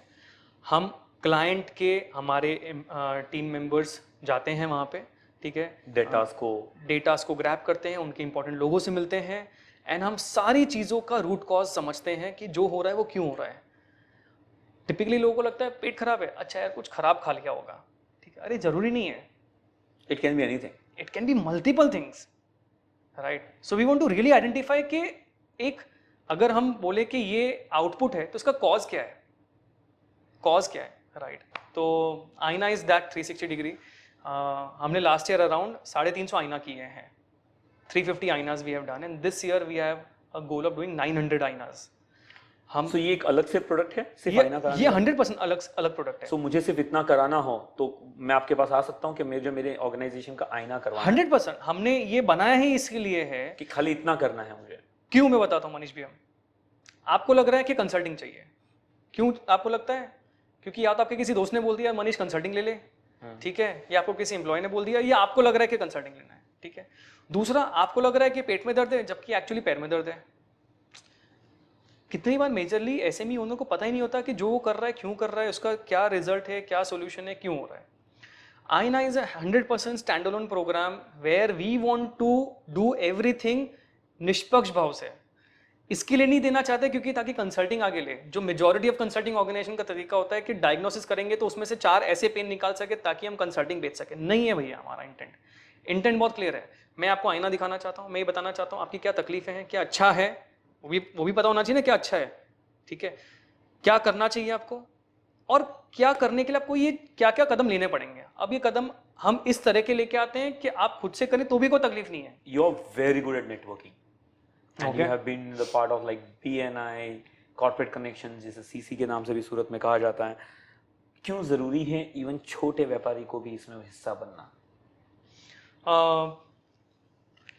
हम क्लाइंट के, हमारे टीम मेंबर्स जाते हैं वहाँ पे, ठीक है, डेटास को ग्रैब करते हैं, उनके इंपॉर्टेंट लोगों से मिलते हैं, एंड हम सारी चीज़ों का रूट कॉज समझते हैं कि जो हो रहा है वो क्यों हो रहा है। टिपिकली लोगों को लगता है पेट खराब है, अच्छा यार कुछ खराब खा लिया होगा, ठीक है, अरे जरूरी नहीं है, it can be anything, it can be multiple things, right. So we want to really identify कि एक, अगर हम बोले कि ये आउटपुट है तो इसका कॉज क्या है, कॉज क्या है, राइट। तो आईना इज दैट 360 डिग्री। हमने लास्ट ईयर अराउंड 350 आईना किए हैं, 350 आईनाज we have done, and this year we have a goal of doing 900 आईनाज। हम ये एक अलग से प्रोडक्ट है, सिर्फ आईना कराना? ये 100% अलग प्रोडक्ट है। मुझे सिर्फ इतना कराना हो तो मैं आपके पास आ सकता हूँ कि मेरे ऑर्गेनाइजेशन का आईना करवाना? 100%। हमने ये बनाया ही इसके लिए है कि खाली इतना करना है मुझे। क्यों, मैं बताता हूँ मनीष भैया। आपको लग रहा है कि कंसल्टिंग चाहिए, क्यों आपको लगता है? क्योंकि या तो आपके किसी दोस्त ने बोल दिया मनीष कंसल्टिंग ले ले, ठीक है, या आपको किसी एम्प्लॉय ने बोल दिया, या आपको लग रहा है कि कंसल्टिंग लेना है, ठीक है। दूसरा, आपको लग रहा है कि पेट में दर्द है जबकि एक्चुअली पैर में दर्द है। कितनी बार मेजरली एसएमई ओनर को पता ही नहीं होता कि जो वो कर रहा है क्यों कर रहा है, उसका क्या रिजल्ट है, क्या सोल्यूशन है, क्यों हो रहा है। Aaina is 100% standalone programme where we want to do everything निष्पक्ष भाव से। इसके लिए नहीं देना चाहते क्योंकि ताकि कंसल्टिंग आगे ले। जो मेजॉरिटी ऑफ कंसल्टिंग ऑर्गेनाइजेशन का तरीका होता है कि डायग्नोसिस करेंगे तो उसमें से 4 ऐसे पेन निकाल सके ताकि हम कंसल्टिंग बेच सके। नहीं है भैया, हमारा इंटेंट बहुत क्लियर है। मैं आपको आईना दिखाना चाहता हूँ, मैं ये बताना चाहता हूँ आपकी क्या तकलीफें हैं, क्या अच्छा है, वो भी पता होना चाहिए ना क्या अच्छा है, ठीक है, क्या करना चाहिए आपको और क्या करने के लिए आपको ये क्या क्या कदम लेने पड़ेंगे। अब ये कदम हम इस तरह के लेके आते हैं कि आप खुद से करें तो भी कोई तकलीफ नहीं है। You are very good at networking and Okay. You have been the part of like BNI corporate connection, जिसे CC के नाम से भी सूरत में कहा जाता है। क्यों जरूरी है इवन छोटे व्यापारी को भी इसमें हिस्सा बनना?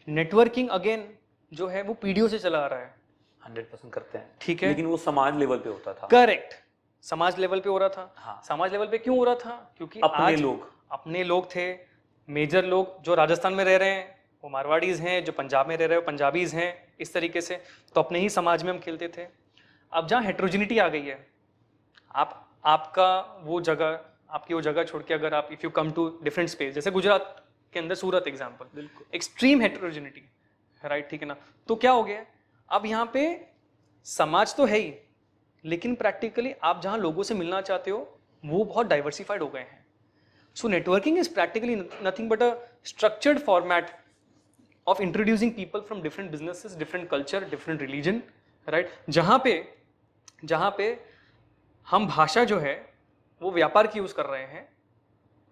नेटवर्किंग अगेन जो है वो पीढ़ियों से चला आ रहा है। 100% करते हैं, ठीक है, लेकिन वो समाज लेवल पे होता था। करेक्ट, समाज लेवल पे हो रहा था। हाँ, समाज लेवल पे क्यों हो रहा था? क्योंकि अपने अपने लोग थे। मेजर लोग जो राजस्थान में रह रहे हैं वो मारवाड़ीज हैं, जो पंजाब में रह रहे हैं वो पंजाबीज हैं, इस तरीके से। तो अपने ही समाज में हम खेलते थे। अब जहाँ हेट्रोजिनिटी आ गई है, आपका वो जगह, आपकी वो जगह छोड़ के अगर आप if you come to different space, जैसे गुजरात के अंदर सूरत एग्जाम्पल, बिल्कुल एक्सट्रीम हेट्रोजिनिटी, राइट, ठीक है ना। तो क्या हो गया, अब यहाँ पे समाज तो है ही, लेकिन प्रैक्टिकली आप जहाँ लोगों से मिलना चाहते हो वो बहुत डाइवर्सिफाइड हो गए हैं। So networking is practically nothing but a structured format of introducing people from different businesses, different culture, different religion, right? जहाँ पे हम भाषा जो है वो व्यापार की यूज कर रहे हैं,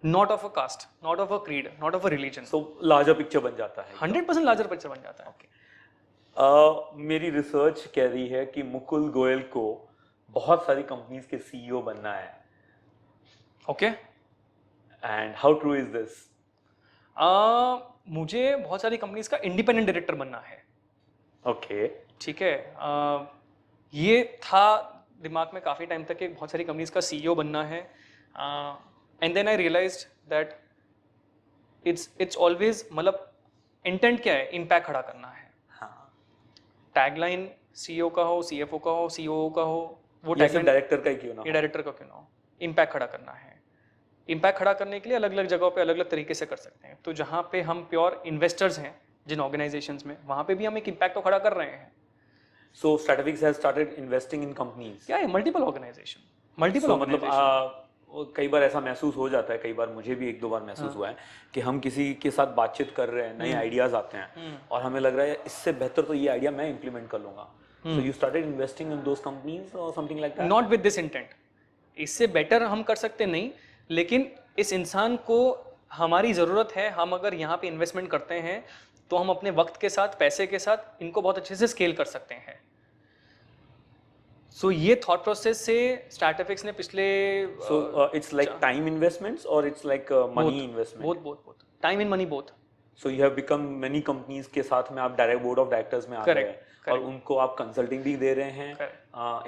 not of a caste, not of a creed, not of a religion. So larger picture बन जाता है। 100% लार्जर पिक्चर बन जाता है। मेरी रिसर्च कह रही है कि मुकुल गोयल को बहुत सारी कंपनीज के CEO बनना है। Okay, and how true is this? मुझे बहुत सारी कंपनीज का इंडिपेंडेंट डायरेक्टर बनना है। ओके, ठीक है, ये था दिमाग में काफ़ी टाइम तक कि बहुत सारी कंपनीज का CEO बनना है। And then I realised that it's always, मतलब इंटेंट क्या है, इम्पैक्ट खड़ा करना है। हाँ, टैगलाइन CEO का हो, CFO का हो, COO का हो, वो ये सब टैगलाइन डायरेक्टर का ही क्यों ना ये हो? डायरेक्टर का क्यों ना हो, इम्पैक्ट खड़ा करना है। इम्पैक्ट खड़ा करने के लिए अलग अलग जगहों पे अलग अलग तरीके से कर सकते हैं। तो जहाँ पे हम प्योर इन्वेस्टर्स हैं जिन ऑर्गेनाइजेशंस में, वहाँ पे भी हम एक इम्पैक्ट तो खड़ा कर रहे हैं। So Strategics has started investing in companies. क्या है, मल्टीपल ऑर्गेनाइजेशन, मल्टीपल So मतलब ऑर्गेनाइजेशन। कई बार ऐसा महसूस हो जाता है, कई बार मुझे भी एक दो बार महसूस हुआ है कि हम किसी के साथ बातचीत कर रहे हैं, नए आइडियाज आते हैं और हमें लग रहा है इससे बेहतर तो ये आइडिया मैं इंप्लीमेंट कर लूंगा। So you started investing in those companies or something like that? Not with this intent, इससे बेटर हम कर सकते नहीं, लेकिन इस इंसान को हमारी ज़रूरत है। हम अगर यहाँ पे इन्वेस्टमेंट करते हैं तो हम अपने वक्त के साथ, पैसे के साथ इनको बहुत अच्छे से स्केल कर सकते हैं। सो ये थॉट प्रोसेस से स्टार्टअपिक्स ने पिछले So it's like time investments or it's like money investment? Both time and money both. So you have become many companies के साथ में आप डायरेक्ट बोर्ड ऑफ डायरेक्टर्स में आ गए हैं और उनको आप कंसल्टिंग भी दे रहे हैं,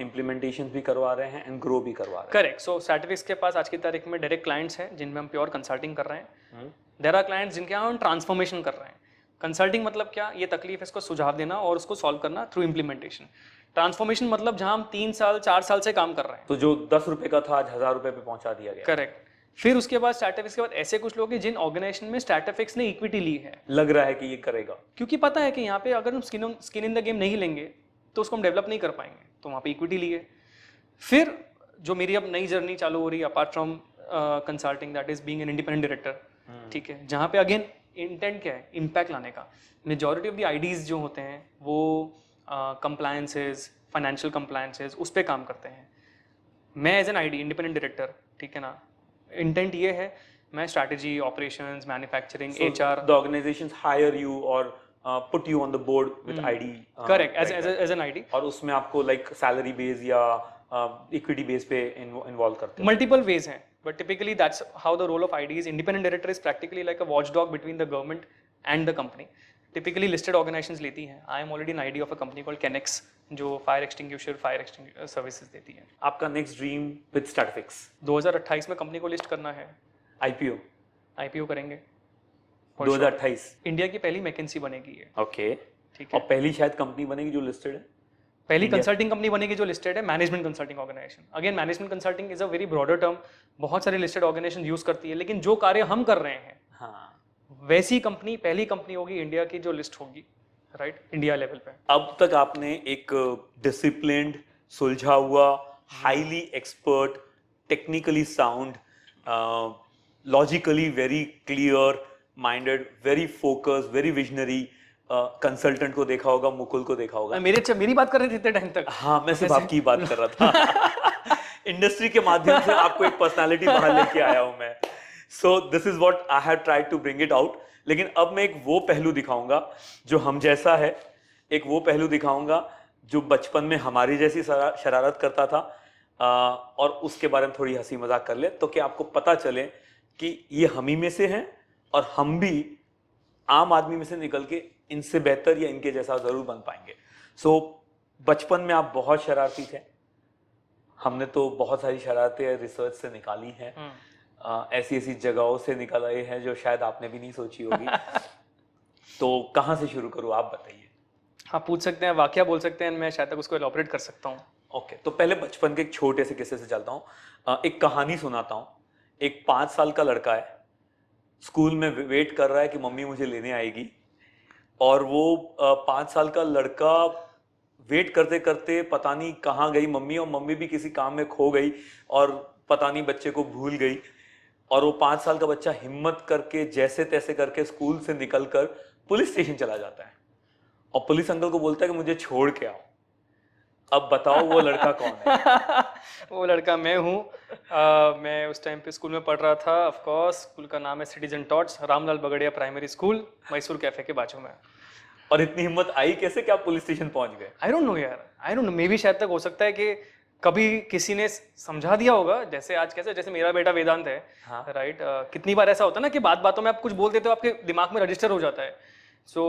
इम्प्लीमेंटेशन भी करवा रहे हैं एंड ग्रो भी करवा रहे हैं। करेक्ट। सो स्टार्टअपिक्स के पास आज की तारीख में डायरेक्ट क्लाइंट्स हैं जिनमें हम प्योर कंसल्टिंग कर रहे हैं। देयर आर क्लाइंट्स जिनके यहाँ हम ट्रांसफॉर्मेशन कर रहे हैं। कंसल्टिंग मतलब क्या, ये तकलीफ है इसको सुझाव देना और उसको सॉल्व करना थ्रू इम्प्लीमेंटेशन। ट्रांसफॉर्मेशन मतलब जहाँ हम 3 साल 4 साल से काम कर रहे हैं। तो जो 10 रुपए का था आज 1000 रुपए पे पहुंचा दिया गया। करेक्ट। फिर उसके बाद स्टार्टअपिक्स के बाद ऐसे कुछ लोग हैं जिन ऑर्गेनाइजेशन में स्टार्टअपिक्स ने इक्विटी ली है, लग रहा है कि ये करेगा, क्योंकि पता है कि यहाँ पे अगर हम स्किन इन द गेम नहीं लेंगे तो उसको हम डेवलप नहीं कर पाएंगे, तो वहाँ पे इक्विटी ली है। फिर जो मेरी अब नई जर्नी चालू हो रही है apart from consulting, that is being an independent director, ठीक है, जहाँ पे अगेन इंटेंट क्या है, इम्पैक्ट लाने का। मेजॉरिटी ऑफ द आईडीज जो होते हैं वो कंप्लायंसेज, फाइनेंशियल कंप्लायंसेज, उस पर काम करते हैं। मैं as an ID independent director, ठीक है ना, इंटेंट ये है मैं strategy, operations, manufacturing, HR, the organizations hire you or put you on the board with ID, correct, right, as an ID. और उसमें आपको लाइक सैलरी बेस या इक्विटी बेस पे इन्वॉल्व करते हैं। मल्टीपल वेज हैं, but typically that's how the role of ID is. Independent director is practically like a watchdog between the government and the company. Typically listed organisations लेती हैं। I am already an ID of a company called Kenex जो fire extinguisher services देती है। आपका next dream with स्टार्टअपिक्स? 2028 में company को list करना है, IPO करेंगे। 2028 इंडिया की पहली मैकेंसी बनेगी ये, ओके, ठीक और है। पहली शायद कंपनी बनेगी जो लिस्टेड है। पहली कंसल्टिंग कंपनी बनेगी जो लिस्टेड है, management consulting organisation. Again management consulting is a very broader term, बहुत सारी लिस्टेड ऑर्गेनाइजेशन यूज करती है, लेकिन जो कार्य हम कर रहे हैं हाँ, वैसी कंपनी पहली कंपनी होगी इंडिया की जो लिस्ट होगी, राइट, इंडिया लेवल पे। अब तक आपने एक डिसिप्लिन्ड, सुलझा हुआ, highly expert, technically sound, logically very clear minded, very focused, very visionary consultant को देखा होगा, मुकुल को देखा होगा। मेरी बात कर रहे थे इतने टाइम तक। हाँ, मैं सिर्फ आपकी बात कर रहा था। इंडस्ट्री के माध्यम से आपको एक पर्सनालिटी बाहर लेके आया हूं मैं। So this is what I have tried to bring it out. लेकिन अब मैं एक वो पहलू दिखाऊंगा जो हम जैसा है, एक वो पहलू दिखाऊंगा जो बचपन में हमारी जैसी शरारत करता था, और उसके बारे में थोड़ी हंसी मजाक कर ले, तो कि आपको पता चले कि ये हम ही में से हैं और हम भी आम आदमी में से निकल के इनसे बेहतर या इनके जैसा जरूर बन पाएंगे। सो बचपन में आप बहुत शरारती थे, हमने तो बहुत सारी शरारतें रिसर्च से निकाली हैं, ऐसी ऐसी जगहों से निकल आए हैं जो शायद आपने भी नहीं सोची होगी। तो कहाँ से शुरू करूँ, आप बताइए। हाँ, पूछ सकते हैं, वाकया बोल सकते हैं, मैं शायद तक उसको एलॉबरेट कर सकता हूँ। ओके, तो पहले बचपन के एक छोटे से किस्से से चलता हूँ। एक कहानी सुनाता हूँ। एक 5 साल का लड़का है, स्कूल में वेट कर रहा है कि मम्मी मुझे लेने आएगी, और वो 5 साल का लड़का वेट करते करते पता नहीं कहाँ गई मम्मी, और मम्मी भी किसी काम में खो गई और पता नहीं बच्चे को भूल गई, और वो 5 साल का बच्चा हिम्मत करके जैसे तैसे करके स्कूल से निकलकर पुलिस स्टेशन चला जाता है, और पुलिस अंकल को बोलता है कि मुझे छोड़ के आओ। अब बताओ वो लड़का कौन है? वो लड़का मैं हूँ। मैं उस टाइम पे स्कूल में पढ़ रहा था। ऑफ कोर्स स्कूल का नाम है Citizen Tots, Ramlal Bagaria primary school, Mysore cafe के बाजू में। और इतनी हिम्मत आई कैसे कि आप पुलिस स्टेशन पहुंच गए? आई डोंट नो यार, आई डोंट नो, मे बी शायद तक हो सकता है कि कभी किसी ने समझा दिया होगा, जैसे आज कैसे, जैसे मेरा बेटा वेदांत है, हाँ। राइट। कितनी बार ऐसा होता है ना कि बात बातों में आप कुछ बोल देते हो, आपके दिमाग में रजिस्टर हो जाता है। सो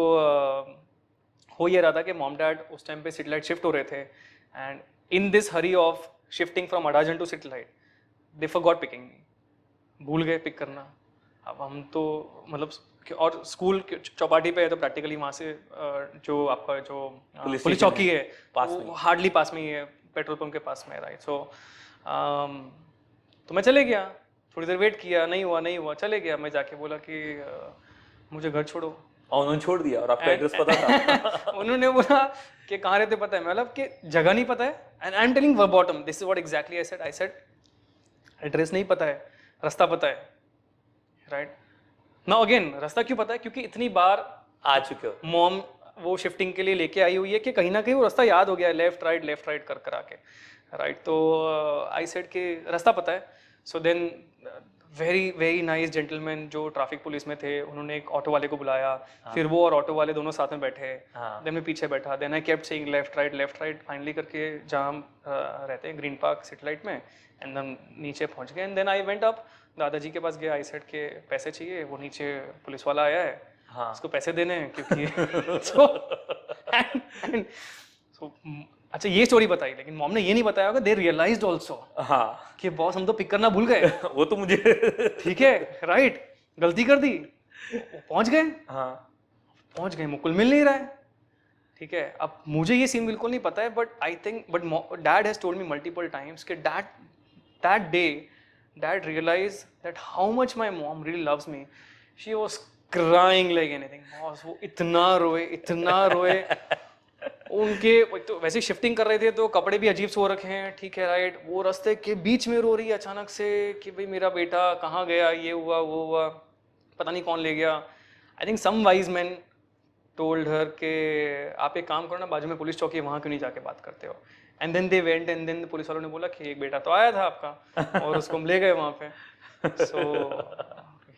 हो ये रहा था कि मॉम डैड उस टाइम पे सिटीलाइट शिफ्ट हो रहे थे, and in this hurry of shifting from Adajan to Citylight they forgot picking me, भूल गए पिक करना। अब हम तो मतलब, और स्कूल चौपाटी पे है तो प्रैक्टिकली वहाँ से जो आपका जो पुलिस चौकी है वो हार्डली पास में ही है, पेट्रोल पंप के पास में है, राइट। सो तो मैं चले गया, थोड़ी देर वेट किया, नहीं हुआ, चले गया। मैं जाके बोला कि मुझे घर छोड़ो, और उन्होंने छोड़ दिया। और आपका एड्रेस पता था? उन्होंने बोला कि कहाँ रहते पता है, मतलब कि जगह नहीं पता है, and I am telling verbatim this is what exactly I said address नहीं पता है, रास्ता पता है, राइट। नाउ अगेन, रास्ता क्यों पता है? क्योंकि इतनी बार आ चुके हो मॉम वो शिफ्टिंग के लिए लेके आई हुई है कि कहीं ना कहीं वो रास्ता याद हो गया है, लेफ्ट राइट कर कर आके, राइट। तो आई सेड कि रास्ता पता है। So then very very nice gentleman जो ट्रैफिक पुलिस में थे, उन्होंने एक ऑटो वाले को बुलाया। फिर वो और ऑटो वाले दोनों साथ में बैठे। देन मैं पीछे बैठा, then I kept saying left right, finally करके जहाँ हम रहते हैं ग्रीन पार्क सिटीलाइट में, एंड देन नीचे पहुँच गए। And then I went up, दादाजी के पास गया, आई सेड के पैसे चाहिए, वो नीचे पुलिस वाला आया है, हाँ, उसको पैसे देने हैं क्योंकि so, अच्छा ये स्टोरी बताई, लेकिन मॉम ने ये नहीं बताया होगा दे रियलाइज्ड आल्सो, हाँ, कि बॉस हम तो पिक करना भूल गए। वो तो मुझे ठीक है, राइट, गलती कर दी, पहुंच गए, हाँ, पहुंच गए, मुकुल मिल नहीं रहा है, ठीक है। अब मुझे ये सीन बिल्कुल नहीं पता है, but I think dad has told me multiple times कि that day dad realized that how much my mom really loves me. She was crying like anything. Boss, वो इतना रोए उनके तो वैसे शिफ्टिंग कर रहे थे तो कपड़े भी अजीब से हो रखे हैं, ठीक है, राइट। वो रास्ते के बीच में रो रही है अचानक से कि भाई मेरा बेटा कहाँ गया, ये हुआ वो हुआ, पता नहीं कौन ले गया। I think some wise man told her के आप एक काम करो ना, बाजू में पुलिस चौकी है, वहाँ क्यों नहीं जाके बात करते हो। And then they went, and then police वालों ने बोला कि एक बेटा तो आया था आपका और उसको हम ले गए वहाँ पे। सो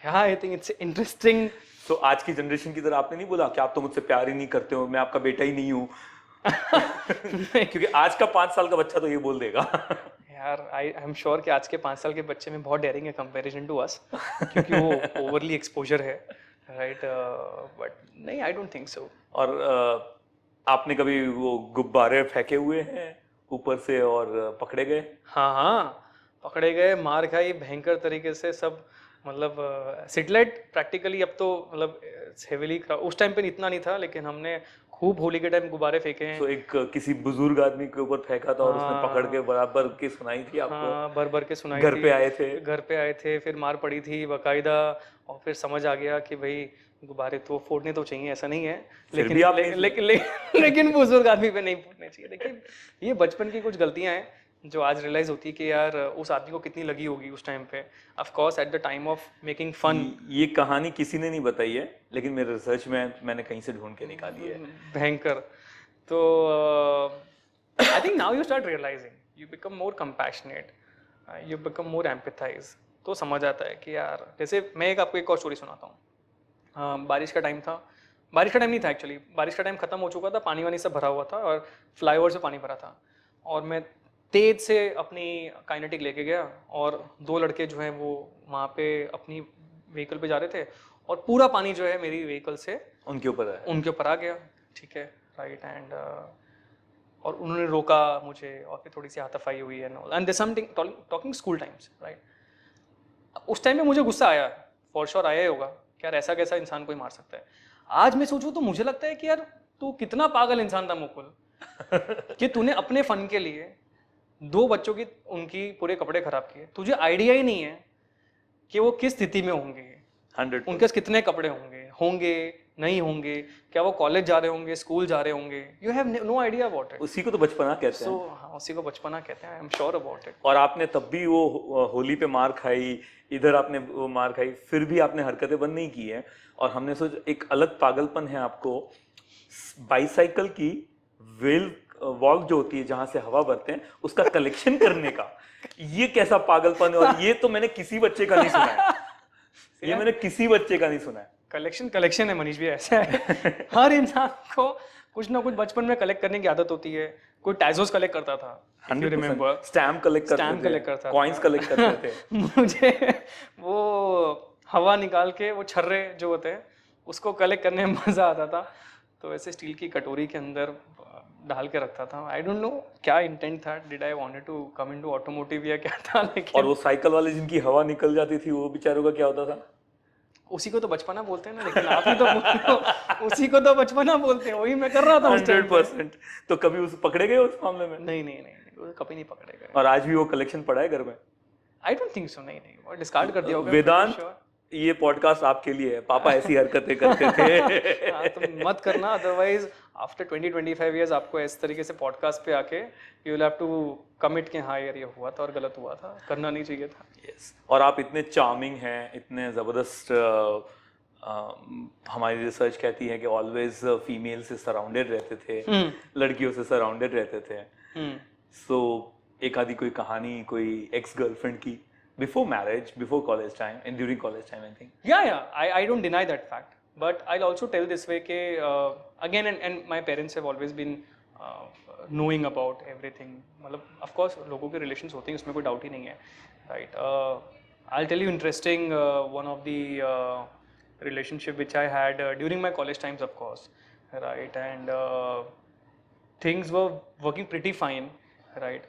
आई थिंक इट्स इंटरेस्टिंग। तो आज की जनरेशन की तरह आपने नहीं बोला कि आप तो मुझसे प्यार ही नहीं करते हो, मैं आपका बेटा ही नहीं हूँ? क्योंकि आज का 5 साल का बच्चा तो ये बोल देगा। यार आई एम श्योर कि आज के 5 साल के बच्चे में बहुत डेयरिंग है कंपैरिजन टू अस, क्योंकि वो ओवरली एक्सपोजर है, राइट। बट नहीं, आई डोंट थिंक सो। और आपने कभी वो गुब्बारे फेंके हुए हैं ऊपर से और पकड़े गए? हाँ, पकड़े गए, मार खाई भयंकर तरीके से सब। मतलब सिटीलाइट प्रैक्टिकली अब तो मतलब हेवीली, उस टाइम पे इतना नहीं था, लेकिन हमने खूब होली के टाइम गुब्बारे फेंके हैं। तो एक किसी बुजुर्ग आदमी के ऊपर फेंका था और उसने पकड़ के बराबर की सुनाई थी आपको? हाँ, भर के सुनाई घर थी। पे आए थे, फिर मार पड़ी थी बकायदा, और फिर समझ आ गया कि भाई गुब्बारे तो फोड़ने तो चाहिए, ऐसा नहीं है, लेकिन लेकिन बुजुर्ग आदमी पे नहीं फोड़ने चाहिए। देखिए ये बचपन की कुछ गलतियां हैं जो आज रियलाइज होती है कि यार उस आदमी को कितनी लगी होगी उस टाइम पे, of course at the time of making fun. ये कहानी किसी ने नहीं बताई है, लेकिन मेरे रिसर्च में मैंने कहीं से ढूंढ के निकाली है। भयंकर। तो I think now you start realising, you become more compassionate, you become more empathise. तो समझ आता है कि यार, जैसे मैं आपको एक और स्टोरी सुनाता हूँ। बारिश का टाइम था, बारिश का टाइम नहीं था एक्चुअली, बारिश का टाइम खत्म हो चुका था, पानी वानी सब भरा हुआ था और फ्लाईओवर से पानी भरा था, और मैं तेज से अपनी काइनेटिक लेके गया और 2 लड़के जो हैं वो वहाँ पे अपनी व्हीकल पे जा रहे थे और पूरा पानी जो है मेरी व्हीकल से उनके ऊपर आ गया। ठीक है, राइट। एंड और उन्होंने रोका मुझे और फिर थोड़ी सी हाथापाई हुई है, and this something talking school times, right. उस टाइम पे मुझे गुस्सा आया, फॉर श्योर आया ही होगा कि यार ऐसा कैसा इंसान कोई मार सकता है। आज मैं सोचूं तो मुझे लगता है कि यार तू कितना पागल इंसान था मुकुल कि तूने अपने फन के लिए 2 बच्चों की उनकी पूरे कपड़े खराब किए। तुझे आइडिया ही नहीं है कि वो किस स्थिति में होंगे, 100%। उनके पास कितने कपड़े होंगे नहीं होंगे, क्या वो कॉलेज जा रहे होंगे, स्कूल जा रहे होंगे, you have no idea about it. उसी को तो बचपना कहते हैं। सो हाँ, उसी को बचपना कहते हैं, I am sure about it. और आपने तब भी वो होली पे मार खाई, इधर आपने वो मार खाई, फिर भी आपने हरकतें बंद नहीं की है। और हमने सोचा एक अलग पागलपन है आपको, बाईसाइकिल की व्हील वॉल्व जो होती है जहां से हवा भरते हैं, उसका कलेक्शन करने का। ये कैसा पागलपन है, और ये तो मैंने किसी बच्चे का नहीं सुना है। ये मैंने किसी बच्चे का नहीं सुना है। कलेक्शन है मनीष भी, ऐसा है हर इंसान को कुछ ना कुछ बचपन में कलेक्ट करने की आदत होती है। कोई टाइजोस कलेक्ट करता था, if you remember, stamp collect करते थे, कॉइन्स कलेक्ट करते थे। मुझे वो हवा निकाल के वो छर्रे जो होते हैं उसको कलेक्ट करने में मजा आता था। तो ऐसे स्टील की कटोरी के अंदर डाल के रखता था। आई डोंट नो क्या इंटेंट था, did I wanted to come into automotive या क्या था, लेकिन और वो साइकिल वाले जिनकी हवा निकल जाती थी, वो बेचारों का क्या होता था? उसी को तो बचपना बोलते हैं ना, लेकिन आप ही तो बोलते हो उसी को तो बचपना बोलते हैं, वही मैं कर रहा था उस टाइम पे। 100%। तो कभी उस पकड़े गए उस मामले में? नहीं, वो कभी नहीं पकड़े गए। और आज भी वो कलेक्शन पड़ा है घर में? आई डोंट थिंक सो, नहीं, वो डिस्कार्ड कर दिया होगा। वेदांत, ये पॉडकास्ट आपके लिए है, पापा ऐसी हरकतें करते थे। हाँ, तो मत करना, अदरवाइज आफ्टर 20-25 इयर्स आपको इस तरीके से पॉडकास्ट पे आके you will have to commit कि हाँ यार ये हुआ था और गलत हुआ था, करना नहीं चाहिए था। यस। और आप इतने चार्मिंग हैं, इतने ज़बरदस्त। हमारी रिसर्च कहती है कि ऑलवेज फीमेल से सराउंडेड रहते थे, लड़कियों से सराउंडेड रहते थे। सो एक आधी कोई कहानी कोई एक्स गर्लफ्रेंड की before marriage, before college time, and during college time, I think. Yeah, I don't deny that fact, but I'll also tell this way कि again and my parents have always been knowing about everything. मतलब of course लोगों के relations होते हैं, उसमें कोई doubt ही नहीं है, right? I'll tell you interesting one of the relationship which I had during my college times, of course, right? And things were working pretty fine, right?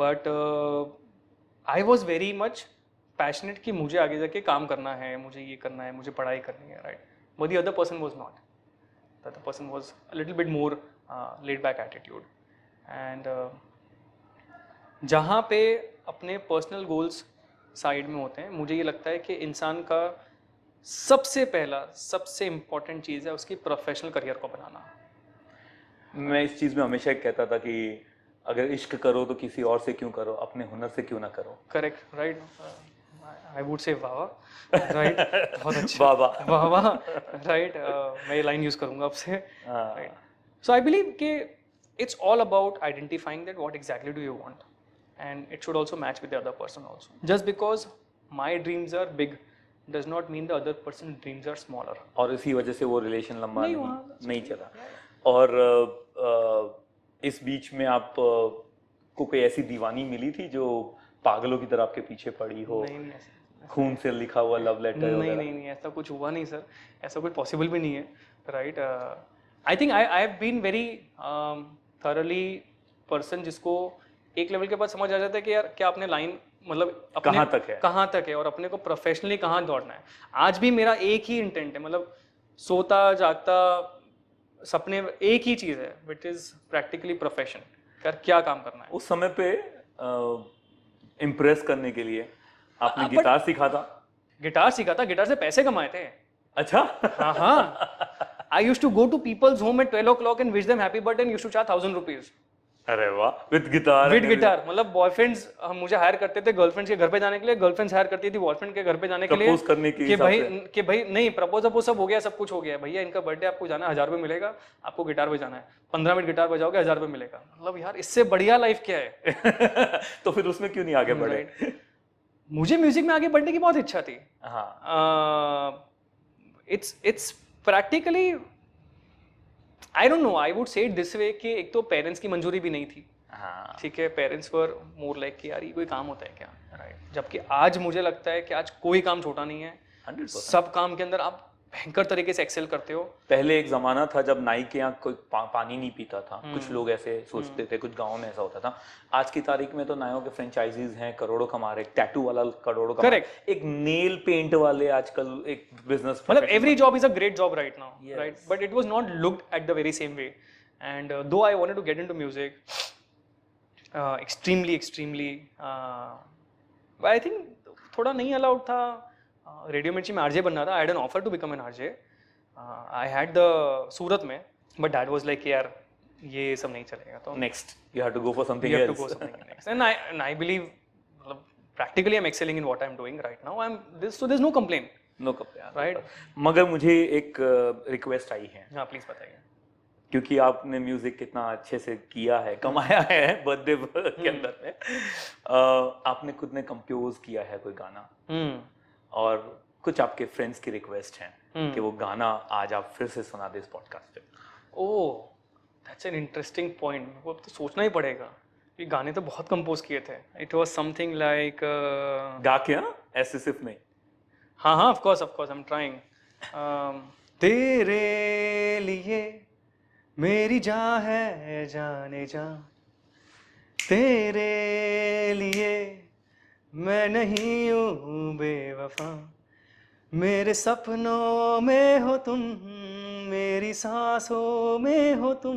But I was very much passionate कि मुझे आगे जाके काम करना है, मुझे ये करना है, मुझे पढ़ाई करनी है, right? But the other person was not. The other person was a little bit more laid back attitude. And जहाँ पे अपने personal goals साइड में होते हैं, मुझे ये लगता है कि इंसान का सबसे पहला सबसे इम्पोर्टेंट चीज़ है उसकी प्रोफेशनल करियर को बनाना। मैं इस चीज़ में हमेशा कहता था कि अगर इश्क करो तो किसी और से क्यों करो, अपने हुनर से क्यों ना करो। Correct, right. आई वुड से वाह, राइट, बहुत अच्छा, वाह वाह, राइट। मैं ये लाइन यूज करूंगा आपसे, राइट। सो आई बिलीव कि it's all about identifying that what exactly do you want, and it should also match with the other person also. Just because my dreams are big does not mean the other person dreams are smaller. और इसी वजह से वो relation लंबा नहीं चला। और इस बीच में आप को कोई ऐसी दीवानी मिली थी जो पागलों की तरह आपके पीछे पड़ी हो? नहीं, खून से लिखा हुआ लव लेटर? नहीं, ऐसा कुछ हुआ नहीं सर, ऐसा कुछ पॉसिबल भी नहीं है, right. I think I have been very thoroughly person जिसको एक लेवल के बाद समझ आ जाता है कि यार क्या अपने लाइन मतलब कहाँ तक है और अपने को प्रोफेशनली कहाँ दौड़ना है। आज भी मेरा एक ही इंटेंट है, मतलब सोता जागता सपने एक ही चीज़ है, विच इज़ प्रैक्टिकली प्रोफेशन, कर क्या काम करना है। उस समय पे इम्प्रेस करने के लिए आपने गिटार सीखा था? गिटार सीखा था, गिटार से पैसे कमाए थे। अच्छा। हाँ, I used to go to people's home at 12 o'clock and wish them happy birthday and used to charge 1,000 rupees. अरे वाह, विद गिटार विद गिटार, मतलब बॉयफ्रेंड्स हम मुझे हायर करते थे गर्लफ्रेंड्स के घर पे जाने के लिए, गर्लफ्रेंड्स हायर करती थी बॉयफ्रेंड के घर पे जाने के लिए, प्रपोज करने के कि हिसाब भाई से। कि भाई नहीं प्रपोज अपोज सब हो गया, सब कुछ हो गया, भैया इनका बर्थडे आपको जाना है, 1000 रुपये मिलेगा, आपको गिटार बजाना है, 15 मिनट गिटार बजाओगे 1000 रुपये मिलेगा। मतलब यार इससे बढ़िया लाइफ क्या है। तो फिर उसमें क्यों नहीं आगे बढ़े? राइट, मुझे म्यूजिक में आगे बढ़ने की बहुत इच्छा थी। हाँ, it's practically, I don't know, I would से इट दिस वे कि एक तो पेरेंट्स की मंजूरी भी नहीं थी, हाँ, ठीक है, पेरेंट्स वर मोर लाइक कि यार ये कोई काम होता है क्या, राइट। जबकि आज मुझे लगता है कि आज कोई काम छोटा नहीं है, 100%। सब काम के अंदर आप भयंकर तरीके से एक्सेल करते हो। पहले एक जमाना था जब नाई के यहाँ कोई पानी नहीं पीता था, कुछ लोग ऐसे सोचते थे, कुछ गांव में ऐसा होता था। आज की तारीख में तो नाइयों के फ्रेंचाइजीज हैं, करोड़ों कमा रहे, टैटू वाला करोड़ों कमा Correct. रहे, एक नेल पेंट वाले आजकल एक बिजनेस, मतलब every job is a great job right now, Yes. Right, but it was not looked at the very same way, and though I wanted to get into music extremely I think थोड़ा नहीं allowed था। Radio मिर्ची में RJ बनना था, I had an offer to become an RJ, I had the Surat में, but that was like यार ये सब नहीं चलेगा, तो next you have to go for something you have to else. go something next. And I believe, मतलब, practically I'm excelling in what I'm doing right now. So there's no complaint. No cap Right? मगर मुझे एक request आई है, हाँ please बताइए। क्योंकि आपने music कितना अच्छे से किया है, कमाया है बर्थडे के अंदर में, आपने खुद ने कंपोज किया है कोई गाना, और कुछ आपके फ्रेंड्स की रिक्वेस्ट है कि वो गाना आज आप फिर से सुना दे इस पॉडकास्ट पे। ओह, दैट्स एन इंटरेस्टिंग पॉइंट, वो अब तो सोचना ही पड़ेगा, ये गाने तो बहुत कंपोज किए थे। इट वाज समथिंग लाइक गा के, हाँ, ऐसे सिर्फ नहीं। हाँ हाँ, of course I am trying. तेरे लिए मेरी जान है जाने जा, तेरे लिए मैं नहीं हूँ बेवफा, मेरे सपनों में हो तुम, मेरी सांसों में हो तुम,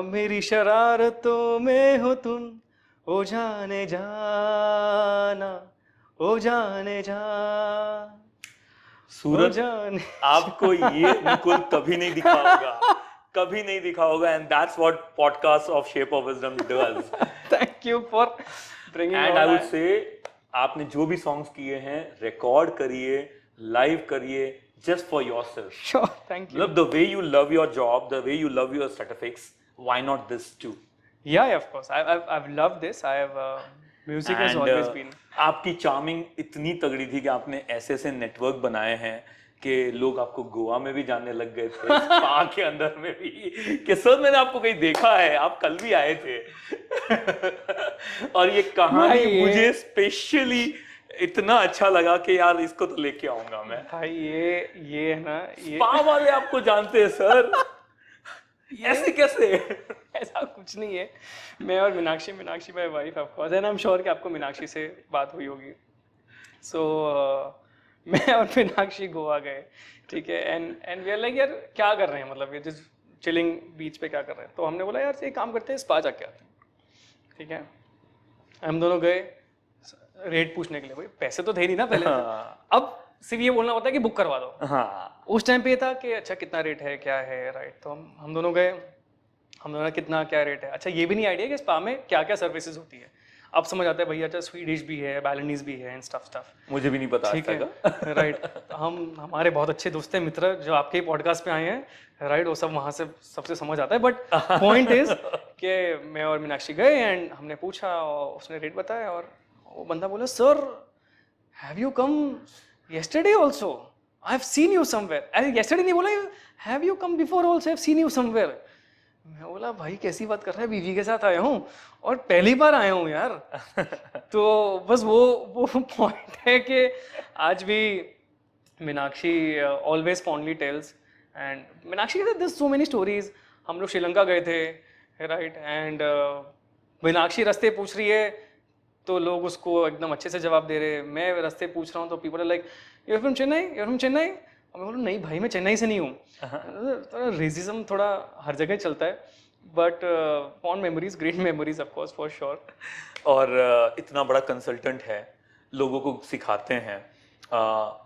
मेरी शरारतों में हो तुम, ओ जाने जाना, ओ जाने जा, ओ सूरज, जाने आपको ये मुकुल कभी नहीं दिखा होगा, कभी नहीं दिखा होगा, and that's what podcast of shape of wisdom does. Thank you for bringing and I would से आपने जो भी सॉन्ग्स किए हैं रिकॉर्ड करिए, लाइव करिए, just for yourself. Sure, thank you. मतलब the way you love your job, the way you love your statistics, why not this too? Yeah, of course. I've loved this. Music has always been. आपकी charming इतनी तगड़ी थी कि आपने ऐसे ऐसे network बनाए हैं कि लोग आपको गोवा में भी जानने लग गए थे, स्पा के अंदर में भी, कि सर मैंने आपको कहीं देखा है, आप कल भी आए थे। और ये कहानी भाई, मुझे स्पेशली इतना अच्छा लगा कि यार इसको तो लेके आऊंगा मैं। भाई ये है ना, ये स्पा वाले आपको जानते हैं सर, ऐसे कैसे? ऐसा कुछ नहीं है। मैं और Meenakshi my wife of course, and I am sure कि आपको मीनाक्षी से बात हुई होगी। सो मैं और मीनाक्षी गोवा गए, ठीक है, एंड वी आर लाइक यार क्या कर रहे हैं, मतलब ये जस्ट चिलिंग बीच पे क्या कर रहे हैं, तो हमने बोला यार एक काम करते हैं, स्पा जाके आते हैं, ठीक है। हम दोनों गए रेट पूछने के लिए, भाई पैसे तो थे नहीं ना पहले। अब सिर्फ ये बोलना होता है कि बुक करवा दो। हाँ, उस टाइम पे ये था कि अच्छा कितना रेट है, क्या है, राइट। तो हम दोनों गए, हम दोनों कितना क्या रेट है, अच्छा ये भी नहीं आइडिया कि स्पा में क्या क्या सर्विसेज होती है। अब समझ आता है भैया, अच्छा स्वीडिश भी है, बैलेंडीज भी है, एंड स्टफ। मुझे भी नहीं पता। ठीक है, राइट। हमारे बहुत अच्छे दोस्त हैं, मित्र, जो आपके पॉडकास्ट पे आए हैं, राइट, वो सब वहाँ से सबसे समझ आता है। बट पॉइंट इज कि मैं और मीनाक्षी गए एंड हमने पूछा, और उसने रेट बताया, और वो बंदा बोला sir have you come yesterday also? I've seen you somewhere. अरे yesterday नहीं बोला, have you come before also? I've seen you somewhere. मैं बोला भाई कैसी बात कर रहा है, बीवी के साथ आया हूँ और पहली बार आया हूँ यार। तो बस वो पॉइंट है कि आज भी Meenakshi always fondly tells, and Meenakshi कहते there's so many stories। हम लोग श्रीलंका गए थे, राइट, एंड मीनाक्षी रास्ते पूछ रही है तो लोग उसको एकदम अच्छे से जवाब दे रहे हैं। मैं रास्ते पूछ रहा हूँ तो people are like you from Chennai, you from Chennai. और मैं बोलूँ नहीं भाई मैं चेन्नई से नहीं हूँ। थोड़ा रेसिज्म थोड़ा हर जगह चलता है, but fond memories, great memories of course, for sure. और इतना बड़ा कंसल्टेंट है, लोगों को सिखाते हैं,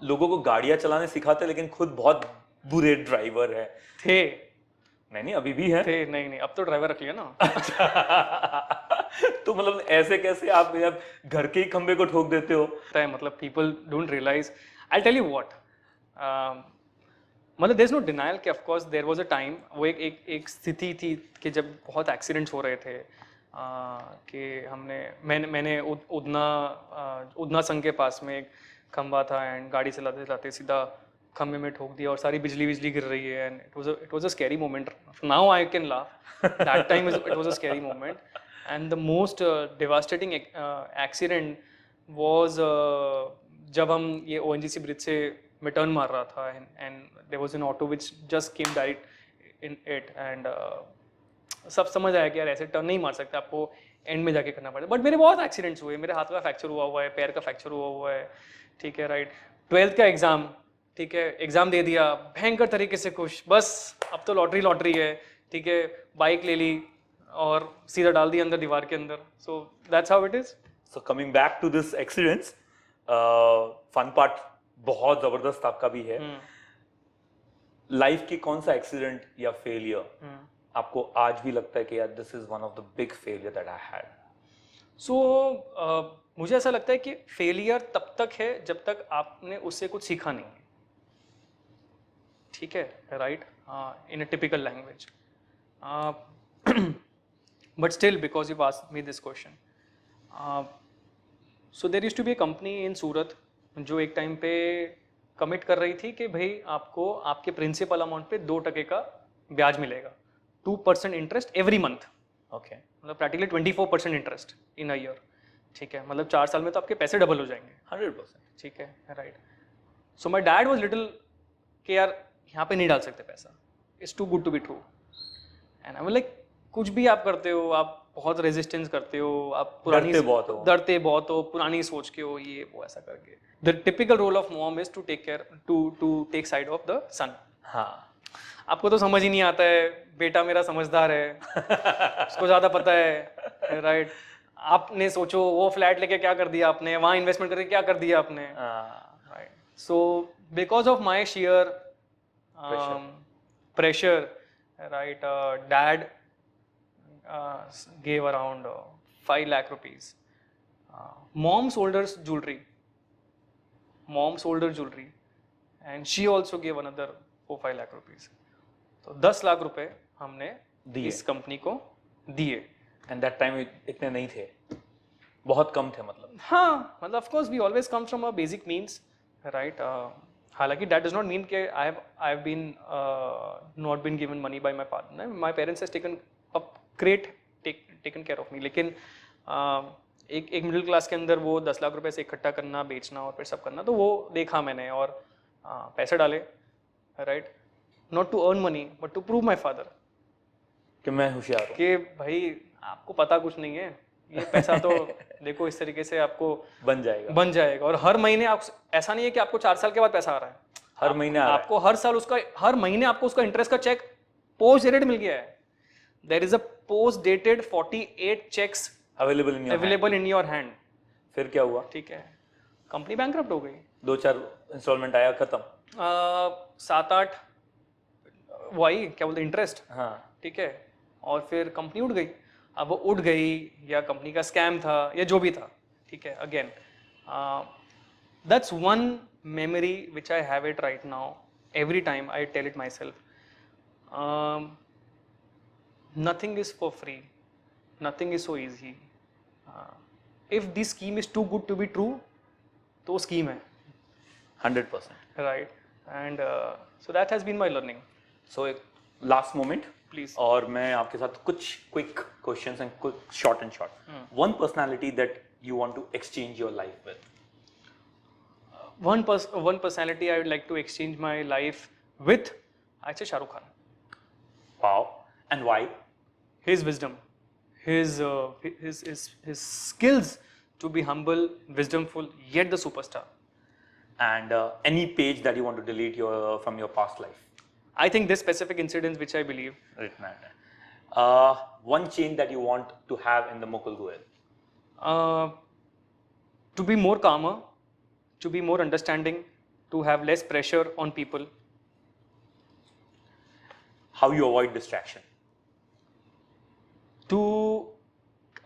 लोगों को गाड़ियाँ चलाने सिखाते हैं, लेकिन खुद बहुत बुरे ड्राइवर है। थे नहीं अभी भी है। थे नहीं अब तो ड्राइवर रख लिया ना। तो मतलब ऐसे कैसे आप घर के ही खंबे को ठोक देते हो? मतलब people don't realise, I tell you what, मतलब देयर इज नो डिनायल कि of course there was a time, वो एक स्थिति थी कि जब बहुत एक्सीडेंट्स हो रहे थे, कि मैंने उधना संघ के पास में एक खंबा था एंड गाड़ी चलाते चलाते सीधा खंबे में ठोक दिया और सारी बिजली गिर रही है and it was a scary moment. Now I can laugh, that time it was a scary moment. And the most devastating accident was जब हम ये ONGC ब्रिज से मैं टर्न मार रहा था and there was an auto which just came direct in it and सब समझ आया कि यार ऐसे टर्न नहीं मार सकते, आपको एंड में जाके करना पड़ेगा. बट मेरे बहुत एक्सीडेंट्स हुए, मेरे हाथ का फ्रैक्चर हुआ है, पैर का फ्रैक्चर हुआ है, ठीक है राइट. 12th का एग्जाम, ठीक है, एग्जाम दे दिया, भयंकर तरीके से खुश, बस अब तो लॉटरी है, ठीक है, बाइक ले ली और सीधा डाल दिया अंदर दीवार के अंदर. So that's how it is. So coming back to this accidents, fun part बहुत जबरदस्त आपका भी है. लाइफ की कौन सा एक्सीडेंट या फेलियर आपको आज भी लगता है कि यार this is one of the big failure that I had? So मुझे ऐसा लगता है कि फेलियर तब तक है जब तक आपने उससे कुछ सीखा नहीं है, ठीक है right, in a typical language. But still because you asked me this question, so there used to be a company in Surat जो एक टाइम पे कमिट कर रही थी कि भाई आपको आपके प्रिंसिपल अमाउंट पे 2% का ब्याज मिलेगा, 2% इंटरेस्ट एवरी मंथ. ओके. मतलब practically 24% interest in a year, ठीक है, मतलब 4 साल में तो आपके पैसे डबल हो जाएंगे. 100%. ठीक है right. So my dad was little कि यार यहाँ पे नहीं डाल सकते पैसा, it's too good to be true. And I like कुछ भी आप करते हो, आप बहुत रेजिस्टेंस करते हो, आप पुरानी डरते बहुत हो, पुरानी सोच के हो, ये वो ऐसा करके. The typical role of mom is to take care, to take side of the son. हाँ, आपको तो समझ ही नहीं आता है, बेटा मेरा समझदार है, उसको ज़्यादा पता है राइट. आपने सोचो वो फ्लैट लेके क्या कर दिया आपने, वहाँ इन्वेस्टमेंट करके क्या कर दिया आपने, right. So because of my share pressure, right, dad gave around 5 lakh rupees. Mom sold her jewelry, and she also gave another 4-5 lakh rupees. तो 10 लाख रुपए हमने इस कंपनी को दिए. एंड दैट टाइम इतने नहीं थे, बहुत कम थे मतलब. हाँ मतलब of course we always come from a basic means, right. हालांकि दैट डज नॉट मीन कि I have been not been given money by my father. My parents has taken up great taken care of me. लेकिन एक middle class के अंदर वो 10 लाख रुपए से इकट्ठा करना, बेचना और फिर सब करना, तो वो देखा मैंने और पैसे डाले, right. Not to earn money but to prove my father कि मैं होशियार हूँ, कि भाई आपको पता कुछ नहीं है, ये पैसा तो देखो इस तरीके से आपको बन जाएगा. और हर महीने आप, ऐसा नहीं है कि आपको 4 साल के बाद पैसा आ रहा है, हर महीने आ रहा है. आपको हर महीने आपको उसका इंटरेस्ट का चेक पोस्ट डेटेड मिल गया है. There is a post dated 48 cheques available in your hand. फिर क्या हुआ? ठीक है, कंपनी बैंकरप्ट हो गई. 2-4 इंस्टॉलमेंट आया, खत्म. 7-8 वही क्या बोलते इंटरेस्ट. हाँ, ठीक है, और फिर कंपनी उठ गई. अब वो उठ गई या कंपनी का स्कैम था या जो भी था, ठीक है, again that's one memory which I have it right now. Every time I tell it myself, nothing is for free, nothing is so easy. If this scheme is too good to be true तो scheme है 100%. Right. And so that has been my learning. So एक last moment please. और मैं आपके साथ कुछ quick questions and quick short and short. One personality that you want to exchange your life with. One personality I would like to exchange my life with, I'd say Shah Rukh Khan. Wow. And why? His wisdom, his skills to be humble, wisdomful, yet the superstar. And any page that you want to delete from your past life? I think this specific incidents which I believe. Right. One change that you want to have in the Mukul Goel? To be more calmer, to be more understanding, to have less pressure on people. how you avoid distraction? To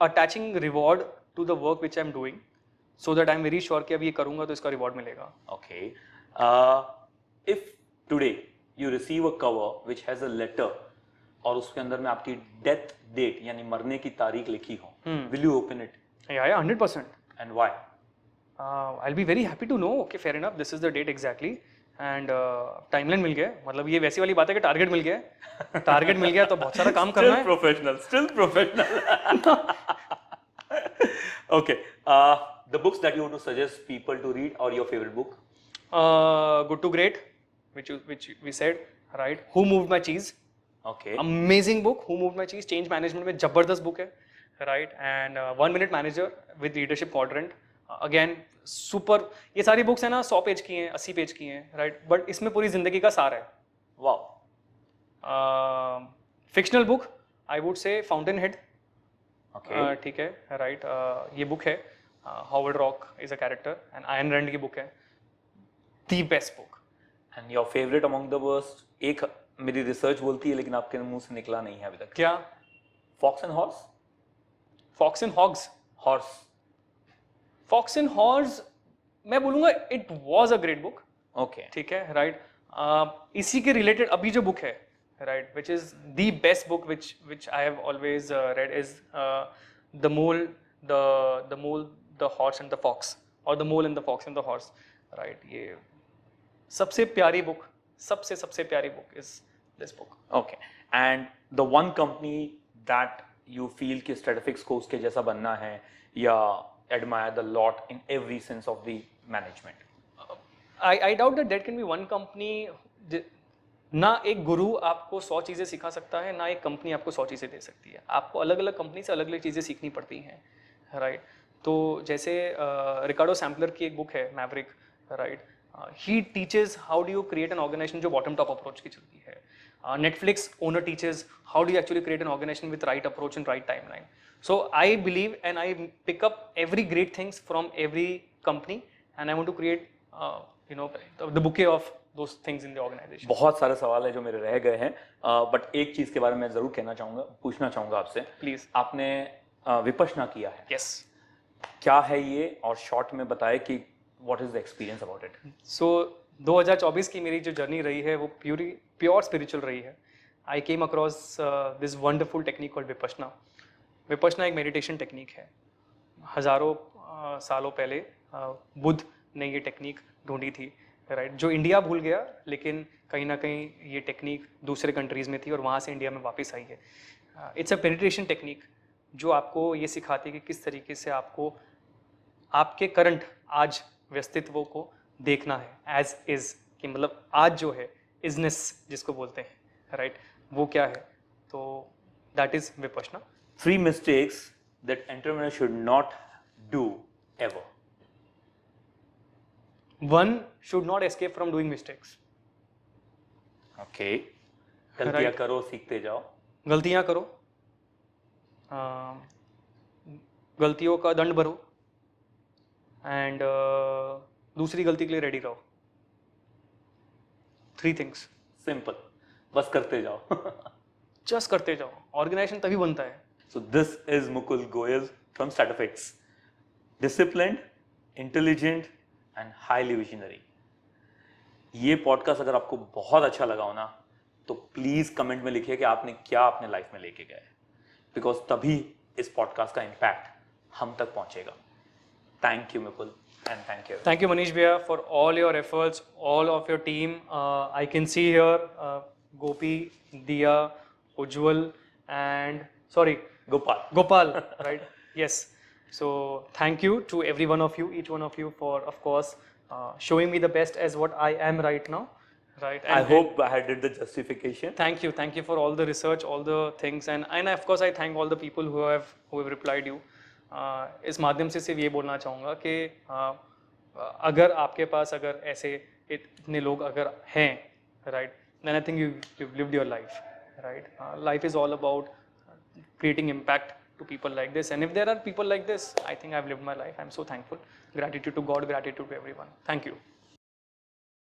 attaching reward to the work which I'm doing, so that I'm very sure कि अब ये करूँगा तो इसका reward मिलेगा. Okay. If today you receive a cover which has a letter और उसके अंदर में आपकी डेथ डेट यानी मरने की तारीख लिखी हो, will you open it? Yeah, 100%. And why? I'll be very happy to know. Okay, fair enough. This is the date exactly. And timeline मिल गया. मतलब ये वैसी वाली बात है कि टारगेट मिल गया. टारगेट मिल गया तो बहुत सारा काम करना है. Still professional. Okay. The books that you want to suggest people to read or your favorite book? Good to Great, which we said, right? Who Moved My Cheese? Okay. Amazing book. Who Moved My Cheese? Change Management में जबरदस्त book है, right? And 1 Minute Manager with Leadership Quadrant. Again, super. ये सारी books है ना 100 page की हैं, 80 page की हैं, right? But इसमें पूरी जिंदगी का सार है. Wow. Fictional book, I would say Fountainhead. Okay. ठीक है, right? ये book है. Howard Rock is a character and Ayn Rand की book है. The best book. And your favorite among the worst? एक मेरी रिसर्च बोलती है लेकिन आपके मुंह से निकला नहीं है अभी तक. क्या? Fox and Horse? Fox and Hogs. Horse. Fox and Horse, मैं बोलूँगा it was a great book. Okay. ठीक है, right? इसी के related अभी जो book है, right? Which is the best book which I have always read is The Mole, the Horse and the Fox, or The Mole and the Fox and the Horse, right? ये सबसे प्यारी book, सबसे प्यारी book is this book. Okay. And the one company that you feel कि Stratifix को उसके जैसा बनना है या admire the lot in every sense of the management? I doubt that there can be one company. ना एक गुरु आपको 100 चीज़ें सिखा सकता है, ना एक कंपनी आपको 100 चीज़ें दे सकती है. आपको अलग अलग कंपनी से अलग अलग चीज़ें सीखनी पड़ती हैं, राइट? तो जैसे रिकार्डो सैम्पलर की एक बुक है maverick, right? He teaches how do you create an organisation जो बॉटम टॉप अप्रोच की चलती है. Netflix owner teaches how do you actually create an organisation with right approach and right time line. So I believe and I pick up every great things from every company and I want to create the bouquet of those things in the organization. बहुत सारे सवाल है जो मेरे रह गए हैं, but एक चीज के बारे में जरूर पूछना चाहूंगा आपसे. Please. आपने विपश्यना किया है. Yes. क्या है ये और शॉर्ट में बताएं कि what is the experience about it? So 2024 की मेरी जो जर्नी रही है वो प्योर स्पिरिचुअल रही है. I came across this wonderful technique called Vipassana. Vipassana एक मेडिटेशन टेक्निक है. हज़ारों सालों पहले बुद्ध ने ये टेक्निक ढूंढी थी, राइट? जो इंडिया भूल गया, लेकिन कहीं ना कहीं ये टेक्निक दूसरे कंट्रीज़ में थी और वहाँ से इंडिया में वापस आई है. इट्स अ मेडिटेशन टेक्निक जो आपको ये सिखाती है कि किस तरीके से आपको आपके करंट आज व्यस्तित्व को देखना है एज इज़, कि मतलब आज जो है इजनेस जिसको बोलते हैं, राइट? वो क्या है. तो that is Vipassana. 3 mistakes that entrepreneurs should not do ever. 1 should not escape from doing mistakes. Okay. गलतियां करो, सीखते जाओ. गलतियां करो, गलतियों का दंड भरो एंड दूसरी गलती के लिए रेडी रहो. 3 things. Simple. बस करते जाओ. जस्ट करते जाओ. ऑर्गेनाइजेशन तभी बनता है. So this is Mukul Goyal from Stratifix. Disciplined, intelligent and highly visionary. ये पॉडकास्ट अगर आपको बहुत अच्छा लगा हो ना, तो प्लीज कमेंट में लिखिए कि आपने क्या अपने लाइफ में लेके गए, बिकॉज तभी इस पॉडकास्ट का इम्पैक्ट हम तक पहुंचेगा. Thank you Mukul and thank you. Thank you Manish Bhaiya for all your efforts, all of your team. I can see here Gopi, Diya, Ujjwal and Gopal, right? Yes. So thank you to every one of you, each one of you, for of course showing me the best as what I am right now, right? I hope I did the justification. Thank you for all the research, all the things, and of course I thank all the people who have replied you. इस माध्यम से सिर्फ ये बोलना चाहूँगा कि अगर आपके पास अगर ऐसे इतने लोग अगर हैं, right, then I think you've lived your life, right? Life is all about creating impact to people like this, and if there are people like this, I think I've lived my life. I'm so thankful. Gratitude to God, gratitude to everyone. Thank you.